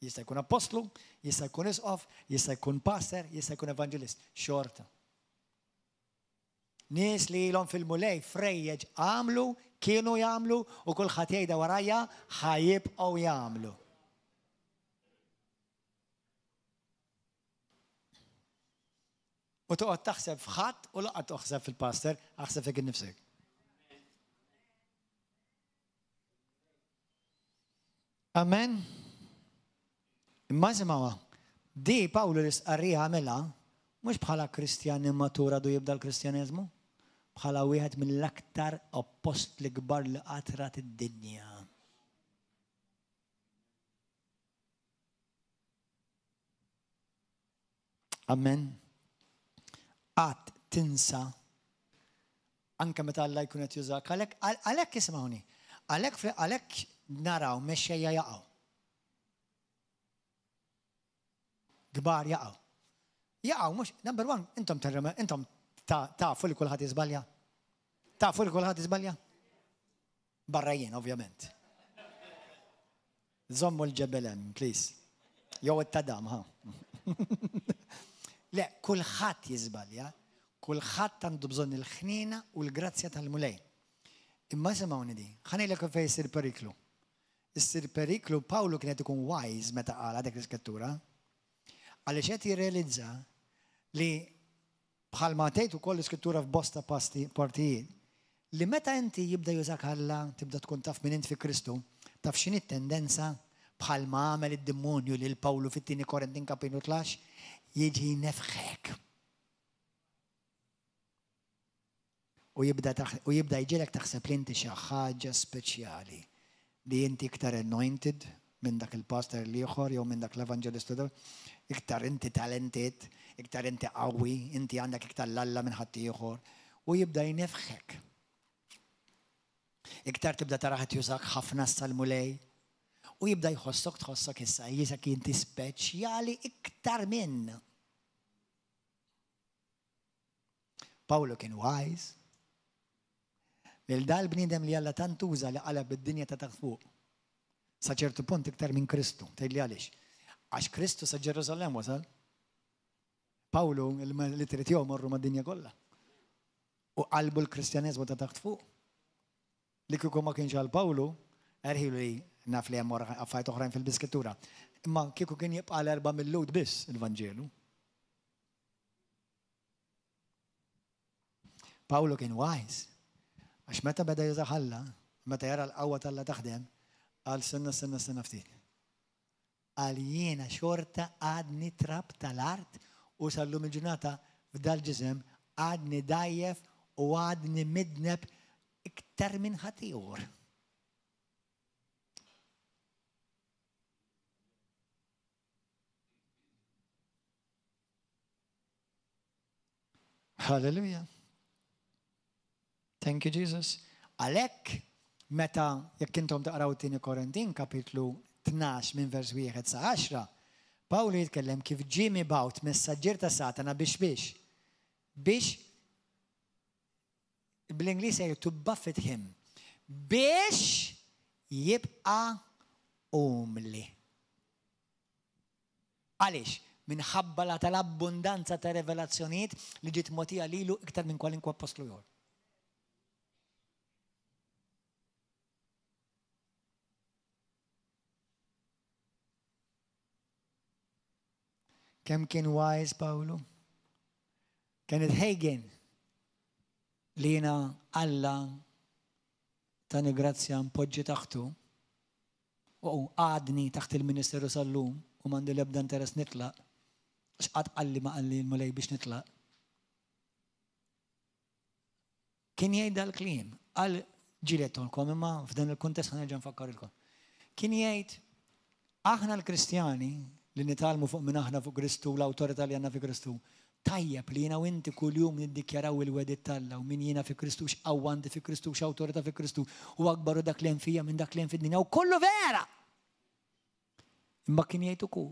Jista' jkun apostlu, jista' jkun isqof, jista' jkun pastor, jista' jkun evangelist. Xorta. Nies li ilhom fil-mulej frejjeġ għamlu, kienu jagħmlu u kulħadd jgħidha warajja ħajibqgħu jagħmlu. U toqgħod taħseb f'ħadd u laqgħod taħseb fil-pastor, aħseb fik innifsek. Amen. Imma simgħa, di Pawlu l-istqarrija għamilha mhux bħala Kristjan immatur għadu jibda l-Kristjaneżmu, bħala wieħed mill-aktar apostli kbar li qatrat id-dinja. Amen. Għat tinsa anke meta Alla jkun qed jużak għalhekk ismawni, għalhekk naraw mexxejja jaqgħu. Kbar jaqgħu. Jaqgħu mhux number 1 intom tafu li kulħadd jiżbalja. Tafu li kulħadd jiżbalja? Barra jien, ovvjament. Żommu l-ġebel hemm, please. Jew it-tadam, ha. Le, kulħadd jiżbalja, kulħadd għandu bżonn il-ħniena u l-grazzja tal-mulej. Imma semgħuni di, ħanejlek fejn isir periklu. Issir periklu Pawlu kien qed ikun wise meta qal dik l-iskrittura, għaliex qed jirrealizza li bħalma tgħid ukoll l-iskrittura f'bosta partijiet li meta inti jibda jużak Alla, tibda tkun taf min int fi Kristu, taf x'inhi t-tendenza bħalma għamel id-demonju lil Pawlu fit-2 Korintin kapitlu 13 jiġi nefħek. U jibda jġilek taħseb li inti xi ħaġa speċjali, li inti iktar anointed minn dak il-pastor li ieħor jew minn dak l-evanġelistu, iktar inti talented, iktar inti qawwi, inti għandek iktar l-Alla minn ħadd ieħor, u jibda jnefħek. Iktar tibda tara ħadd jużak ħafna sal-mulej, u jibda tħossok issa jisek inti speċjali iktar minn. Pawlu kien wise. Lil dal bniedem li Alla tant uża li qaleb id-dinja ta' taħt fuq. Sa ċertu punt iktar minn Kristu, tgħidli għaliex. Għax Kristu sa Ġerusalemm wasal. Pawlu li trid jew morru mad-dinja kollha. U qalbu l-Kristjaneżmu ta' taħt fuq. Li kieku ma kienx għal Pawlu, erħilu li naf li hemm affarijiet oħrajn fil-biskittura. Imma kieku kien jibqa' l-4 mill-lud biss il-Vanġelu. Pawlu kien wise. Għax meta beda jużaħ Alla, meta jara l-qawwa tal-Alla taħdem, għal senna ftit. Għal jiena xorta għadni trab tal-art u sallum il-ġurnata f'dal ġisem għadni dajjef u għadni midneb iktar minn ħaddieħor. Hallelujah. Thank you, Jesus. Għalhekk meta jekk intom taqraw 2 Korintin kapitlu 12 minn vers 1 sa 10, Pawlu jitkellem kif ġie mibgħut messaġġier ta' Satana biex bl-Ingliż jgħidu to buffet him, biex jibqa' umli. Għaliex? Minħabba la tal-abbundanza ta' revelazzjonijiet li ġiet mogħtija lilu iktar minn kwalinkwa apostlu ieħor. Kemm kien wise Pawlu? Kien ħejgen li jiena Alla tani grazzja mpoġġi taħtu u għadni taħt il-Ministeru sal-lum u m'għandi l-ebda interess nitlaq. X'qatt qalli ma qalli l-mulej biex nitlaq. Kien jgħid l-kliem, għal ġiletolkom imma f'dan il-kuntest ħanerġa' nfakkarilkom. Kien jgħid aħna l-Kristjani li nitalmu fuq minn aħna fuq Kristu l-awtorità li għandna fi Kristu, tajjeb li jiena u inti kuljum niddikjaraw il-wedit talla u min jiena fi Kristu x'qawwanti fi Kristu x'awtorità fi Kristu u akbaru dak li hemm fija minn dak li hemm fid-dinja u kollu vera. Imma kien jgħid ukoll.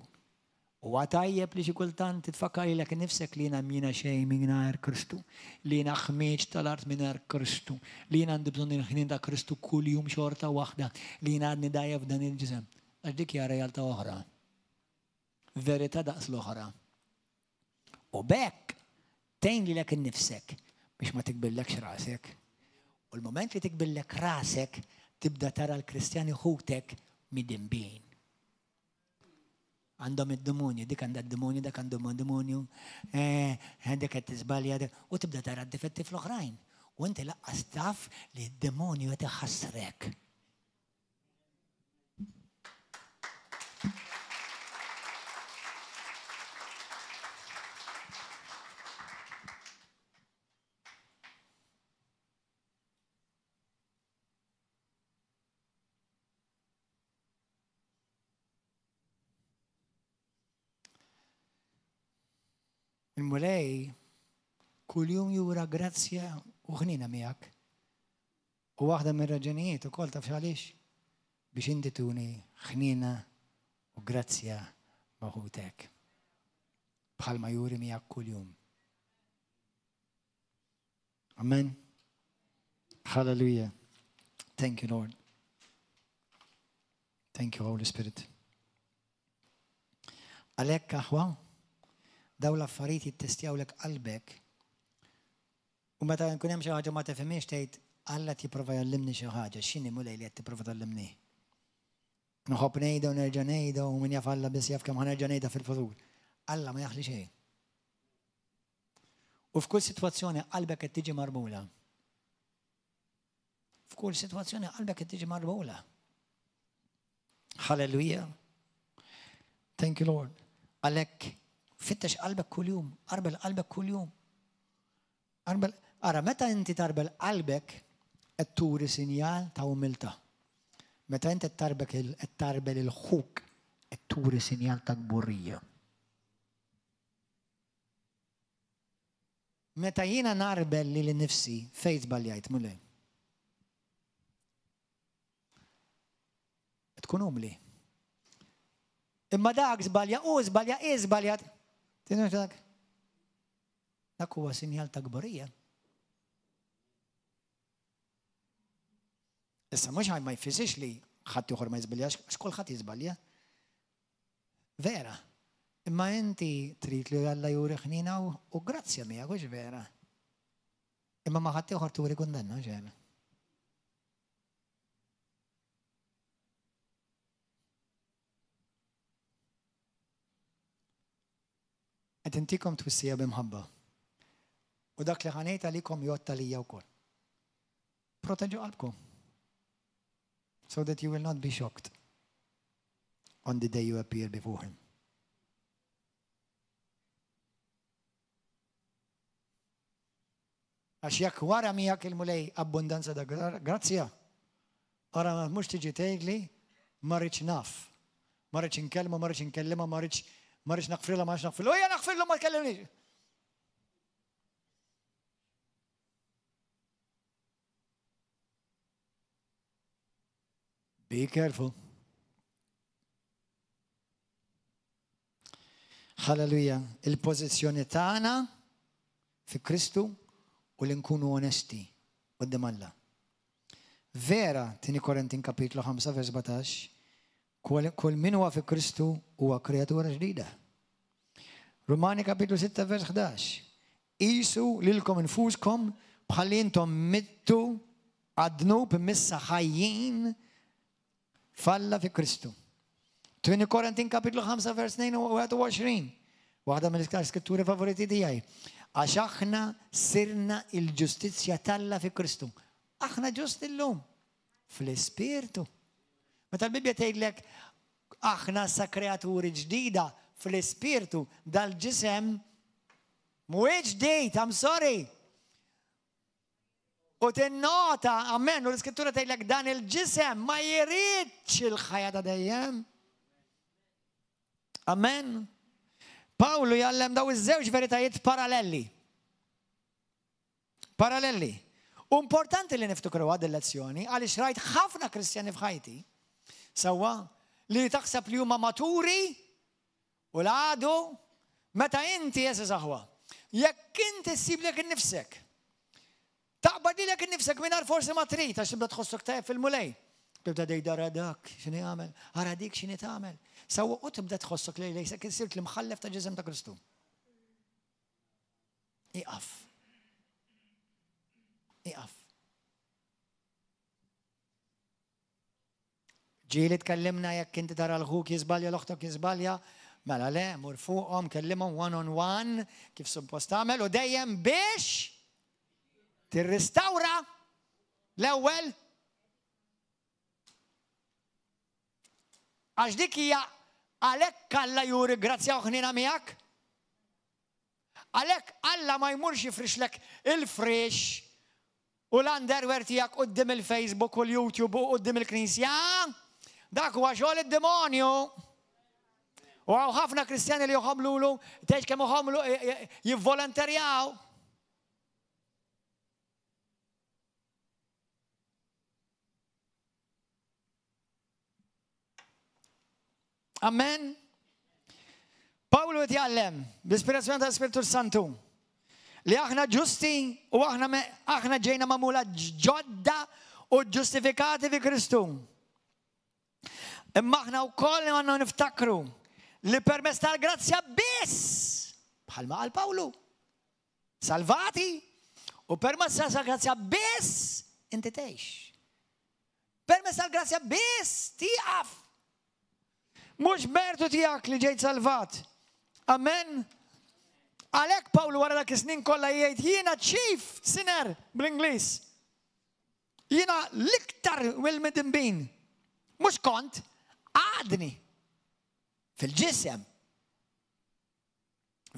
U tajjeb li xi kultant titfakkarlek innifsek li jiena mina xejn mingħajr Kristu, li jiena ħmieġ tal-art mingħajr Kristu, li jiena għandi bżonn il-ħnien ta' Kristu kuljum xorta waħda, li jiena għadni dajja f'dan il-ġisem. Għax dik hija realtà oħra. Verità daqs l-oħra. U bekk tgħin lilek innifsek biex ma tikbillekx rasek. U l-moment li tikbillek rasek tibda tara l-Kristjani ħutek mid-dimbin. Għandhom id-demonju, dik għandha d-demonju, dak għandhom id-demonju, dik qed tiżbalja u tibda tara d-difetti fl-oħrajn. U inti laqqas taf li d-demonju qed iħassrek. Il-mulej kuljum jura grazzja u ħnina miegħek. U waħda mir-raġunijiet ukoll taf x'għaliex biex inti tuni ħnina u grazzja maħutek. Bħalma juri miegħek kuljum. Amen. Hallelujah. Thank you, Lord. Thank you, Holy Spirit. Għalhekk aħwa daw l-affarijiet jittestjawlek qalbek. U meta nkun hemm xi ħaġa ma tifhimiex tgħid Alla tipprova jallimni xi ħaġa, x'inhi mulej li qed tipprova tallimni. Noħobb ngħidha u nerġa' ngħidha u min jaf Alla biss jaf kemm ħanerġa' ngħidha fil-futur. Alla ma jaħli xejn. U f'kull sitwazzjoni qalbek qed tiġi marbula. F'kull sitwazzjoni qalbek qed tiġi marbula. Hallelujah. Thank you, Lord. Għalhekk fittex qalbek kuljum, arbel qalbek kuljum. Ara, meta inti tarbel qalbek qed turi sinjal ta' umiltà. Meta inti tarbel il-ħuk qed turi sinjal ta' gburrija. Meta jiena narbel li l-nifsi fejn żbaljajt mulej. Tkun umli. Imma dak żbalja. Tinux dak? Dak huwa sinjal ta' gburrija. Issa mhux ma jfissirx li ħadd ieħor ma jiżbaljax, x'kulħadd jiżbalja. Vera. Imma inti trid li Alla juri ħnina u grazzja miegħek hux vera. Imma ma ħadd ieħor turi kundanna ġena. Qed intikom twissija b'imħabba. U dak li ħanejt għalikom jotta lija wkoll. Proteġu qalbkom. So that you will not be shocked on the day you appear before him. Għax jekk wara miegħek il-mulej abbundanza da grazzja, ara mhux tiġi tgħidli ma rridx naf. Ma rridx inkellmu, ma rridx inkellima, ma rridx naqfrilha, ma rridx naqfrilha. Ejja naqfrilhom ma tkellimniex. Be careful. Hallelujah. Il-pożizzjoni tagħna fi Kristu u li nkunu onesti quddiem Alla. Vera, tieni Korintin kapitlu 5 vers 17, kull min huwa fi Kristu huwa kreatura ġdida. Romani kapitlu 6 vers 11. Qisu lilkom infuskom bħalli intom mittu għadnu b'missa ħajjin falla fi Kristu. 2 Korintin kapitlu 5 vers 22. Waħda mill-iskritturi favoriti tiegħi. Għax aħna sirna il-ġustizzja talla fi Kristu. Aħna ġust illum fl-ispirtu. Meta l-Bibja tgħidlek aħna sa kreaturi ġdida fl-ispirtu dal-ġisem mhuwiex ġdid, I'm sorry. U tinnota, amen, u l-iskrittura tgħidlek dan il-ġisem ma jridx il-ħajja ta' dejjem. Amen. Pawlu jgħallem daw iż-żewġ veritajiet paralleli. Paralleli. U importanti li niftukru għad il-lezzjoni, għaliex rajt ħafna Kristjani f'ħajti, sewwa li taħseb li huma maturi u l-għadu meta inti jesa saħwa. Jekk inti ssiblek innifsek, taqbadilek innifsek mingħajr forsi ma trid għax tibda tħossok tajjeb fil-mulej. Tibda dejda ara dak x'inhi għamel, ara dik x'inhi tagħmel. Sewwa u tibda tħossok li lejsek insirt l-imħallef ta' ġisem ta' Kristu. Iqaf. Iqaf. Ġieli tkellimna jekk inti tara l-ħuk jiżbalja l-oħtok jiżbalja, mela le, mur fuqhom, kellimhom one on one kif suppost tagħmel u dejjem biex tirristawra l-ewwel għax dik hija għalhekk Alla juri grazzja ħnina miegħek. Għalhekk Alla ma jmurx jifrixlek il-frix u l-underwear tiegħek quddiem il-Facebook u l-YouTube u quddiem il-Knisja. Dak huwa xogħol id-demonju. U għaw ħafna Kristjani li joħomlulu, tgħid kemm joħomlu jivvolonterjaw. Amen. Pawlu jtjallem b'ispirazzjoni ta' Spiritu Santu li aħna ġusti u aħna ġejna magħmula ġodda u ġustifikati fi Kristu. Imma aħna wkoll għandna niftakru li permezz tal-grazzja biss bħalma qal Pawlu salvati u permezz tal-grazzja biss inti tgħix. Permezz tal-grazzja biss tieqaf. Mux mertu tijak li ġejt salvat. Amen. Għalek Pawlu wara dak is-snin kollha jgħid jiena chief sinner bl-Ingliż. Jiena l-iktar wil-midinbin. Mux kont għadni fil-ġisem.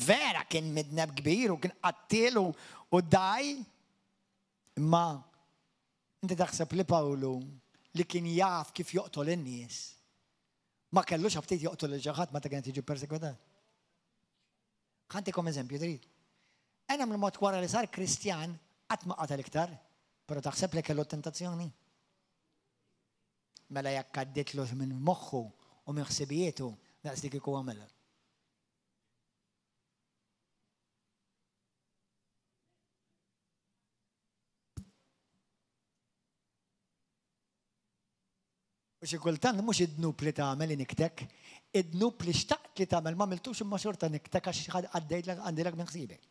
Vera kien midneb kbir u kien qattil u daj. Imma inti taħseb li Pawlu li kien jaf kif joqtol in-nies. Ma kellux ħabtit joqtol il-ġaħat ma ta' kienet jiġi persekwetat. Ħantikom eżempju trid. Ena mill-mod wara li sar Kristjan qatt ma qatel iktar, però taħseb li kellu tentazzjoni. Mela jekk għadditlu minn moħħu u minn ħsibijietu daqs dik ikun għamilha. U xi kultant mhux id-dnub li tagħmel niktek, id-dnub li xtaqt li tagħmel ma miltux imma xorta niktek għax għaddejtlek għandilek minn ħsiebek.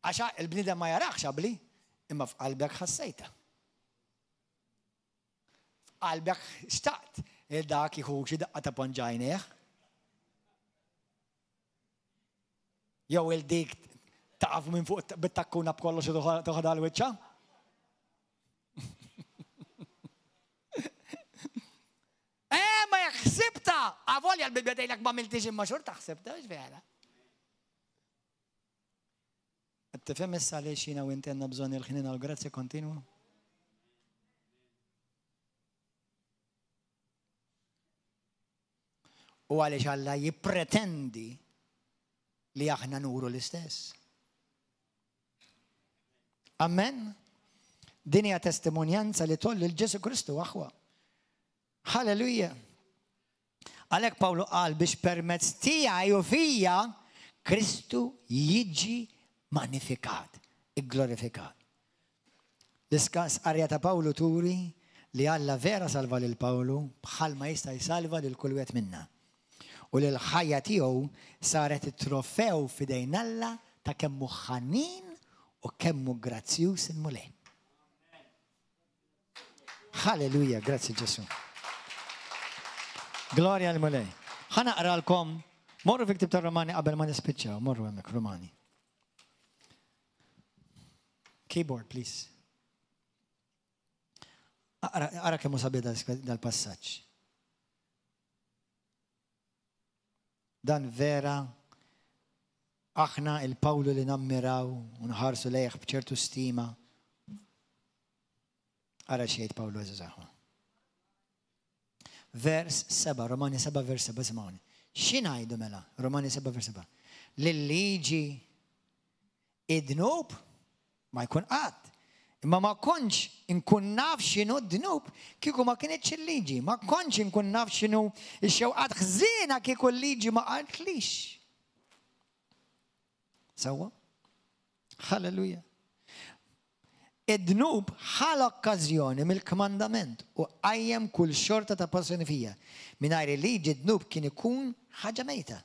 Għaxa il-bnidem ma jarax xabli, imma f'qalbek ħassejta. F'qalbek xtaqt il-dak jieħu xi daqqa ta' ponġajnejh. Jew il-dik taqaf minn fuq bit-takkuna b'kollox u toħodha l-wiċċa? Ma jekk ħsibta, avolja l-Bibja tgħidlek ma miltix imma xorta ħsibta, x'vera. Qed tifhem issa għaliex jiena u inti għandna bżonn il-ħnien għall-grazzja kontinwa? U għaliex Alla jippretendi li aħna nuru l-istess. Amen. Din hija testimonjanza li tolli l-Ġesu Kristu aħwa. Halleluja. Għalhekk Pawlu qal biex permezz tiegħi u fija Kristu jiġi magnifikat, igglorifikat. L-iskas qarja ta' Pawlu turi li Alla vera salva lil Pawlu bħalma jista' jsalva lil kull wieħed minna. U l-ħajja tiegħu saret it-trofew f'idejn Alla ta' kemm hu ħanin u kemm hu grazzjuż il-mulej. Halleluja, grazzi Ġesu. Gloria al-mulej. Ħanaqralkom, morru fi ktib tar-Romani qabel ma nispiċċaw, morru hemmhekk Romani. Keyboard, please. Ara kemm sabiħ dal-passaġġ. Dan vera aħna il-Pawlu li nammiraw u nħarsu lejh b'ċertu stima. Ara xejn Pawlu eżaħu. Vers 7, Romani 7 vers 7 simgħuni. X'ingħidu mela? Romani 7 vers 7. Lill-liġi id-dnub ma jkun qatt. Imma ma kontx inkun naf x'inhu d-dnub kieku ma kienitx il-liġi. Ma kontx inkun naf x'inhu x-xewqat ħżiena kieku l-liġi ma qaltlix. Sewwa? Halleluja. Id-dnub ħal okkażjoni mill-kmandament u qajjem kull xorta ta' passjoni fija. Mingħajr il-liġi d-dnub kien ikun ħaġa mejta.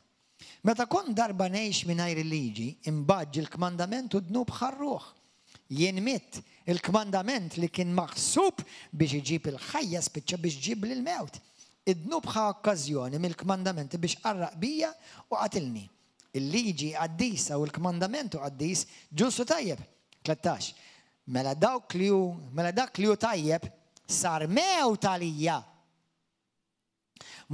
Meta kont darba ngħix mingħajr il-liġi, imbaġġi l-kmandament u d-dnub ħarruh. Jien mitt il-kmandament li kien maħsub biex iġib il-ħajja spiċċa biex ġib l-mewt. Id-dnub ħa okkażjoni mill-kmandament biex qarraq bija u qatilni. Il-liġi qaddisa u l-kmandamentu qaddis ġustu tajjeb. 13. Mela dak li hu tajjeb sar mewt għalija.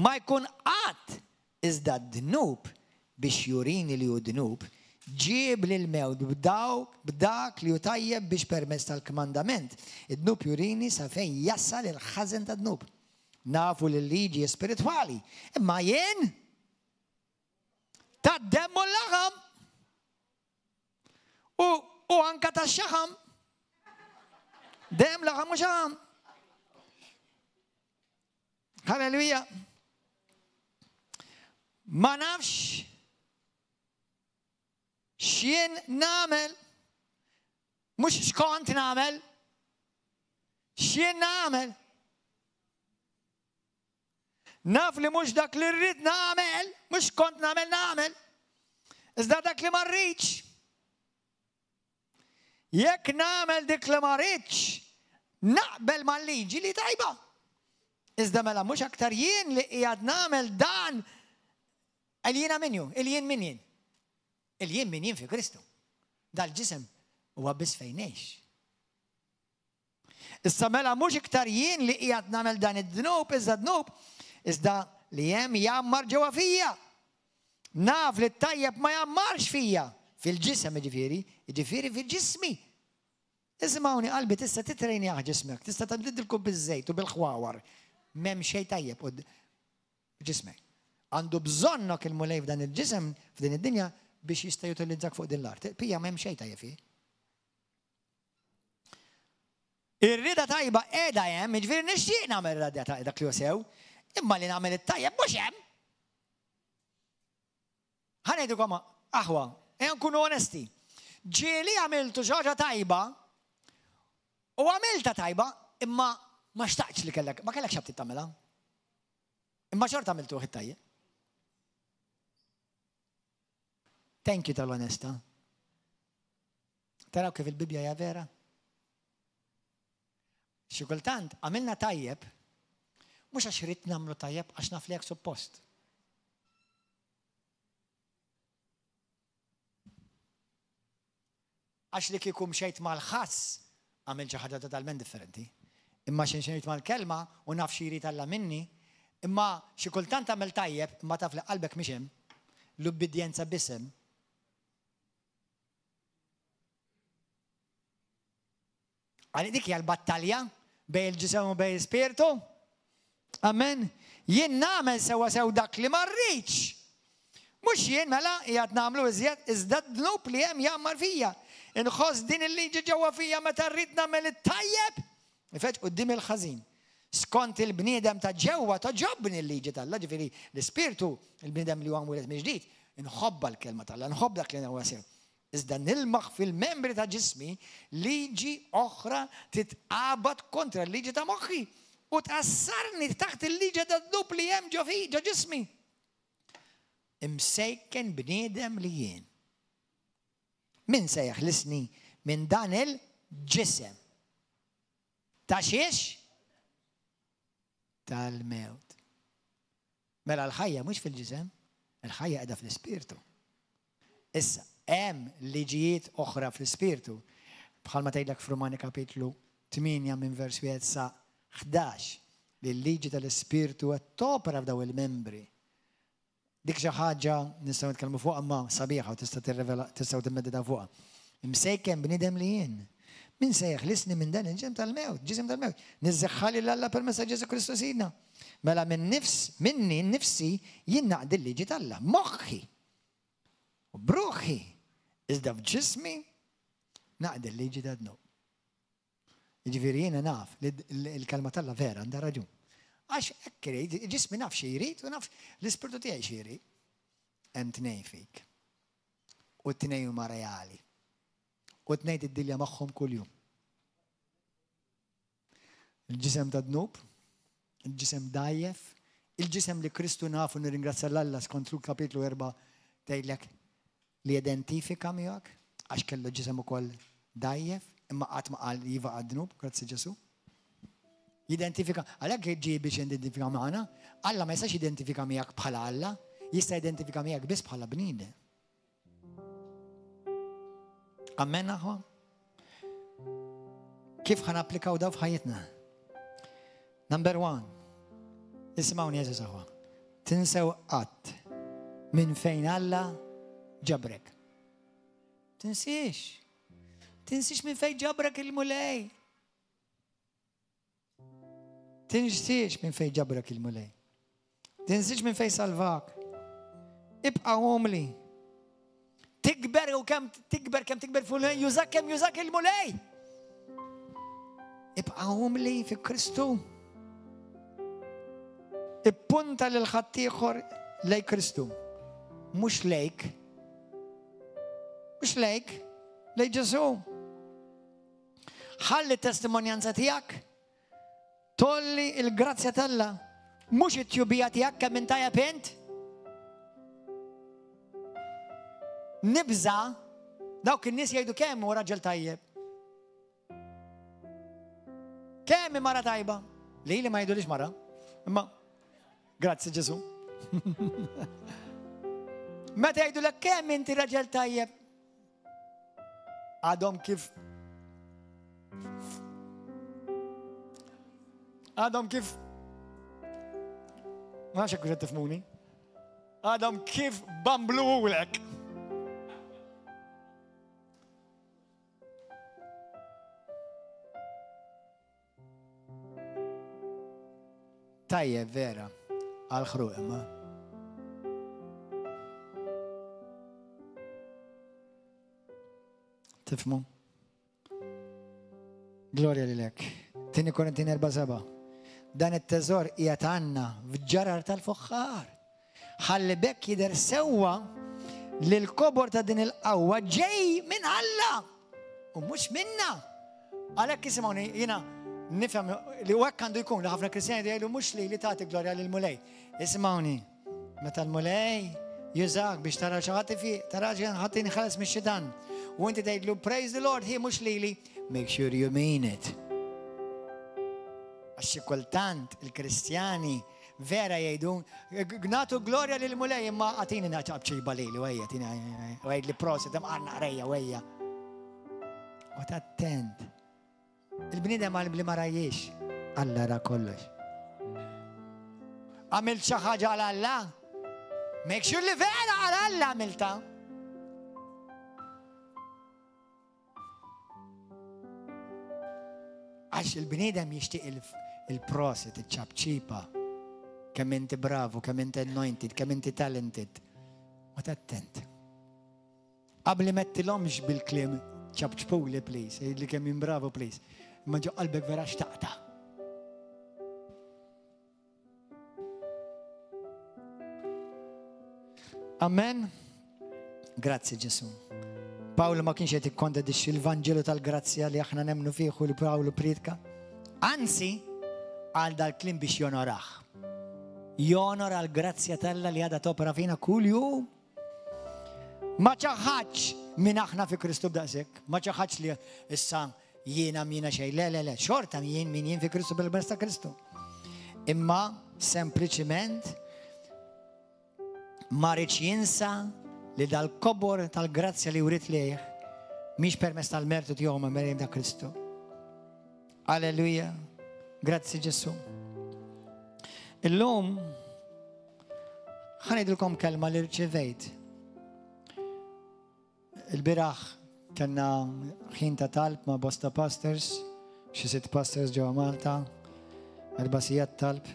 Ma jkun qatt iżda d-dnub biex jurini li hu dnub ġieb lil mewt b'dak li hu tajjeb biex permezz tal-kmandament. Id-dnub jurini sa fejn jassal il-ħażen tad-dnub. Nafu li l-liġi spiritwali, imma jien tad-demm u l-laħam u anka tax-xaħam. Demm, laħam u xaħam. Halleluja. Ma nafx x'jien nagħmel, mhux x'kont nagħmel, x'jien nagħmel. Naf li mhux dak li rrid nagħmel, mhux kont nagħmel, iżda dak li ma rridx. Jekk nagħmel dik li ma rridx, naqbel mal-liġi li tajba. Iżda mela mhux aktar jien li qiegħed nagħmel dan il-jiena minju, il-jien min jien. Il-jien min jien fi Kristu. Dal-ġisem huwa biss fejn ngħix. Issa mela mhux iktar jien li qiegħed nagħmel dan id-dnub, iżda li hemm jammar ġewwa fija. Naf li t-tajjeb ma jammarx fija. Fil-ġisem jiġifieri fil-ġismi. Ismawni qalbi tista' titrejniha ġismek, tista' tibdilkom biż-żejt u bil-ħwawar. M'hemm xejn tajjeb ġismek. Għandu bżonnok il-mulej f'dan il-ġisem f'din id-dinja biex jista' jutilizzak fuq din l-art. Pija m'hemm xejn tajjeb fih. Ir-rida tajba qiegħda hemm, jiġifieri nixtieq nagħmel rida tajba dak li hu sew, imma li nagħmel it-tajjeb mhux hemm. Ħanejdukom aħwa, nkunu onesti. Ġieli għamiltu xi ħaġa tajba u għamilta tajba imma ma xtaqx li kellek, ma kellek xabti tagħmilha. Imma xorta għamiltu it-tajjeb. Thank you tal-onesta. Taraw kif il-Bibja hija vera. Xi kultant għamilna tajjeb mhux għax rid nagħmlu tajjeb għax naf li hekk suppost. Għax li kieku mxejt mal-ħass għamil xi ħaġa totalment differenti. Imma xi xejt mal-kelma u naf xi jrid Alla minni, imma xi kultant għamel tajjeb imma taf li qalbek mhix hemm, l-ubbidjenza bisem. Għalli dik hija l-battalja bejn il-ġisem u bejn l-ispirtu. Amen. Jien nagħmel sewa sew dak li ma rridx. Mhux jien mela qiegħed nagħmlu iżda d-dnub li hemm jammar fija. Inħoss din il-liġi ġewwa fija meta rrid nagħmel it-tajjeb ifeġġ quddiem il-ħażin. Skont il-bniedem ta' ġewwa toġobni l-liġi tal-Alla, ġifieri l-ispirtu, il-bniedem li huwa mwieled mill-ġdid, inħobba l-kelma tal-Alla, nħobb dak li huwa sew. Iżda nilmaħ fil-membri ta' ġismi liġi oħra titqabad kontra l-liġi ta' moħħi u tqassarni taħt il-liġi ta' d-dub li hemm ġo ġismi. Imsejken bniedem li jien. Min se jaħlisni minn dan il-ġisem? Ta' xiex? Tal-mewt. Mela l-ħajja mhux fil-ġisem, il-ħajja qiegħda fl-ispirtu. Issa, hemm liġijiet oħra fl-ispirtu bħalma tgħidlek f'Romani kapitlu 8 minn vers 1 sa 11 li l-liġi tal-Ispirtu qed topera f'daw il-membri. Dik xi ħaġa nistgħu nitkellmu fuqha ma sabiħa u tistgħu timmedita fuqha. Imsejkem bniedem li jien. Min se jeħlisni minn dan il-ġisem tal-mewt, ġisem tal-mewt. Nizzeħħali l-Alla permezz Ġesu Kristu sidna. Mela minni nnifsi jien naqdi l-liġi tal-Alla. Moħħi u bruħi iżda f'ġismi naqdi l-liġi tad-dnub. Jiġifieri jiena naf li l-kelma tal-Alla vera għandha raġun. Għax hekk irid, ġismi naf xi jrid u naf l-ispirtu tiegħi xi jrid. Hemm tnejn fik. U t-tnejn huma reali. U t-tnejn tiddilja magħhom kuljum. Il-ġisem tad-dnub, il-ġisem dajjef, il-ġisem li Kristu nafu nirringrazzja l-Alla skont Luk kapitlu 4 tgħidlek li identifika miegħek għax kellu ġisem ukoll dajjef, imma qatt ma qal jiva għad-dnub, grazzi Ġesu. Jidentifika, għalhekk ġie biex jidentifika magħna, Alla ma jistax jidentifika miegħek bħala Alla, jista' jidentifika miegħek biss bħala bniedem. Amen aħwa? Kif ħan applikaw daw f'ħajjitna? Number 1, ismawni Jeżus aħwa. Tinsew qatt minn fejn Alla ġabrek. Tinsiex minn fejn ġabrek il-mulej. Tinsiex minn fejn ġabrek il-mulej. Tinsiex minn fejn salvak. Ibqa' umli. Tikber u kemm tikber fulej, jużak il-mulej. Ibqa' umli fi Kristu. Ippunta lil ħaddieħor lej Kristu. Mhux lejk. Lej Ġesu. Ħalli t-testimonjanza tiegħek tolli il-grazzja tal-Alla. Mhux it-tjubija tiegħek kemm inta pent. Nibża dawk in-nies jgħidu kemm hu raġel tajjeb. Kemm mara tajba. Li ma jgħidulix mara. Imma grazzi Ġesu. Meta jgħidulek kemm inti raġel tajjeb. Għadhom kif ma nafx hekk tifhmuni. Għadhom kif bambluwlek. Tajjeb vera għal-ħruq imma. Tifmu? Gloria lilek. 2 Korintin 4:7. Dan it-teżor qiegħed għandna f'ġarar tal-fuħħar. Ħalli bekk jidher sewwa li l-kobor ta' din il-qawwa ġej minn Alla u mhux minna. Għalhekk isimgħuni jiena nifhem li hekk għandu jkun li ħafna Kristjani jgħidu mhux li tagħti glorja lill-mulej. Isimgħuni, meta l-mulej jużak biex tara xi ħadd fiq, tara xi ħadd inħares mix-xitan. U inti tgħidlu praise the Lord, hi mhux lili, make sure you mean it. Għax xi kultant il-Kristjani vera jgħidu nagħtu glorja lill-mulej imma għatini naqtab ċejba lili wejja, għajd li prosit għandna qrejja wejja. U attent. Il-bniedem għal li ma rajiex, Alla ra kollox. Għamilt xi ħaġa għal Alla, make sure li vera għal Alla għamilta. Għax il-bniedem jixtieq il-prosit, iċ-ċabċipa. Kemm inti bravu, kemm inti anointed, kemm inti talented. Ma attent. Qabli mettilhomx bil-kliem ċabċpuli please, li kemm in bravu please. Imma ġo qalbek vera xtaqta. Amen. Grazzi Ġesu. Pawlu ma kienx qed ikkontradixxi l-Vanġelu tal-Grazzja li aħna nemmnu fih u li Pawlu priedka. Anzi, għal dal-klim biex jonoraħ. Jonora l-grazzja talla li għadha topra fina kull jum. Ma ċaħħaġ minn aħna fi Kristu b'daqshekk. Ma ċaħħaġ li issa jiena mina xejn. Le, xorta min jien fi Kristu bil-bers ta' Kristu. Imma sempliċiment ma rridx jinsa li dal-kobor tal-grazzja li wrid lejh Mhix permess tal-mertu tiegħu ma' merjem ta' Kristu. Alleluja. Grazzi Ġesu. Illum ħanejdilkom kelma li rċevejt. Il-biraħ kellna ħin ta' talb ma' bosta pastors, xi 6 pastors ġewwa Malta, 4 sigħat talb.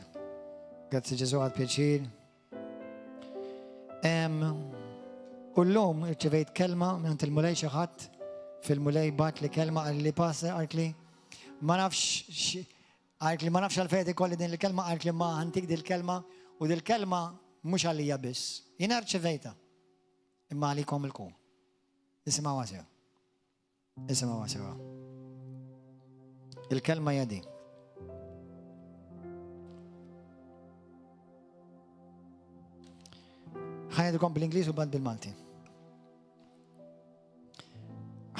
Grazzi Ġesu għal pjaċir. U llum rċevejt kelma minn il-mulej xi ħadd fil-mulej bat li kelma għal li passa għalt li ma nafx għalfejn ikolli din il-kelma għalt li ma ħantik din il-kelma u din il-kelma mhux għalija biss. Jiena rċevejta imma għalikom il-kum. Isimgħuha sew. Isimgħuha sew. Il-kelma hija din. ħajdukom bl-Ingliż u bad bil-Malti.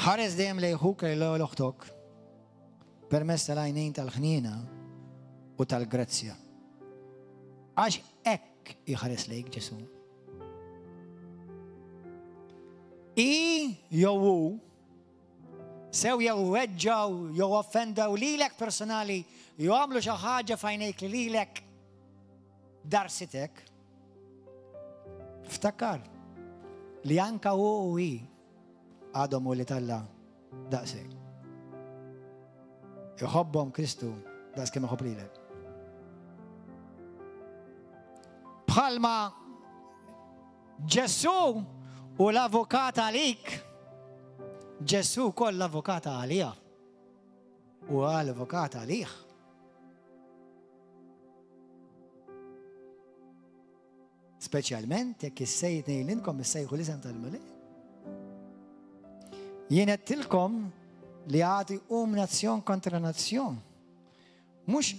Ħares dejjem lejn ħuk lejn l-oħtok permezz tal-għajnejn tal-ħniena u tal-grazzja. Għax hekk iħares lejk Ġesu. Jew hu sew jew weġġaw jew offendaw lilek personali jew għamlu xi ħaġa f'għajnejk li lilek darsitek. Ftakar li anka hu u hi għadhom u li talla daqsek. Iħobbhom Kristu daqs kemm iħobb lilek. Bħalma Ġesu u l-avukat għalik, Ġesu koll l-avukat għalija u għal-avukat għalih. Speċjalment jekk issejt ngħidilkom issejħu l-isem tal-Mulej. Jien qedtilkom li għati nazzjon kontra nazzjon. Mhux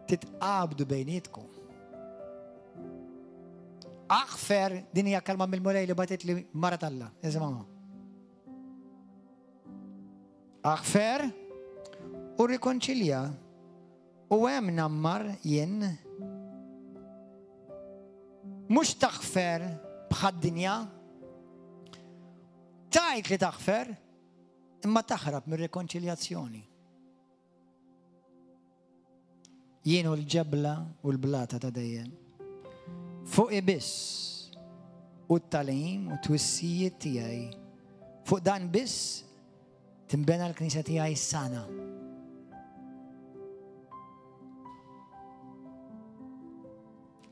titqabdu bejnietkom. Aħfer din hija kelma mill-Mulej li batet li mara Alla. Isimgħuha. Aħfer u rikonċilja u hemm nammar jien mux taħfer bħad-dinja, tajt li taħfer, imma taħrab mir rekonċiljazzjoni. Jienu l-ġebla u l-blata ta' dejjem. Fuq biss u t-talim u t-twissijiet tiegħi. Fuq dan biss timbena l-Knisja tiegħi sana.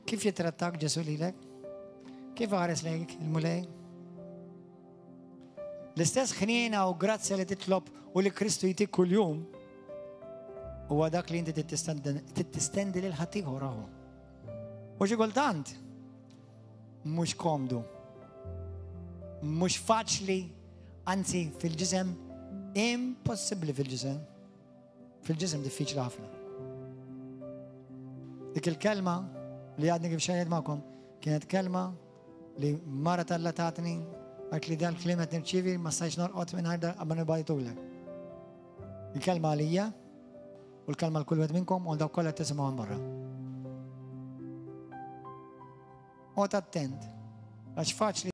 Kif jitrattak Ġesu lilek? Kif ħares lejk il-Mulej? L-istess ħniena u grazzja li titlob u li Kristu jtik kuljum huwa dak li inti tittistendi lil ħadd ieħor aħu. U xi kultant mhux komdu. Mhux faċli, anzi fil-ġisem impossibbli fil-ġisem. Fil-ġisem diffiċli ħafna. Dik il-kelma li għadni kif xejn magħkom kienet kelma li mara Alla tatni għak li dan l-klim qed nirċievi ma stajx norqod mingħajr qabel nibgħitulek. Il-kelma għalija u l-kelma l-kull wieħed minnkom u dawk kollha tisimgħu barra. Qgħod attent għax faċli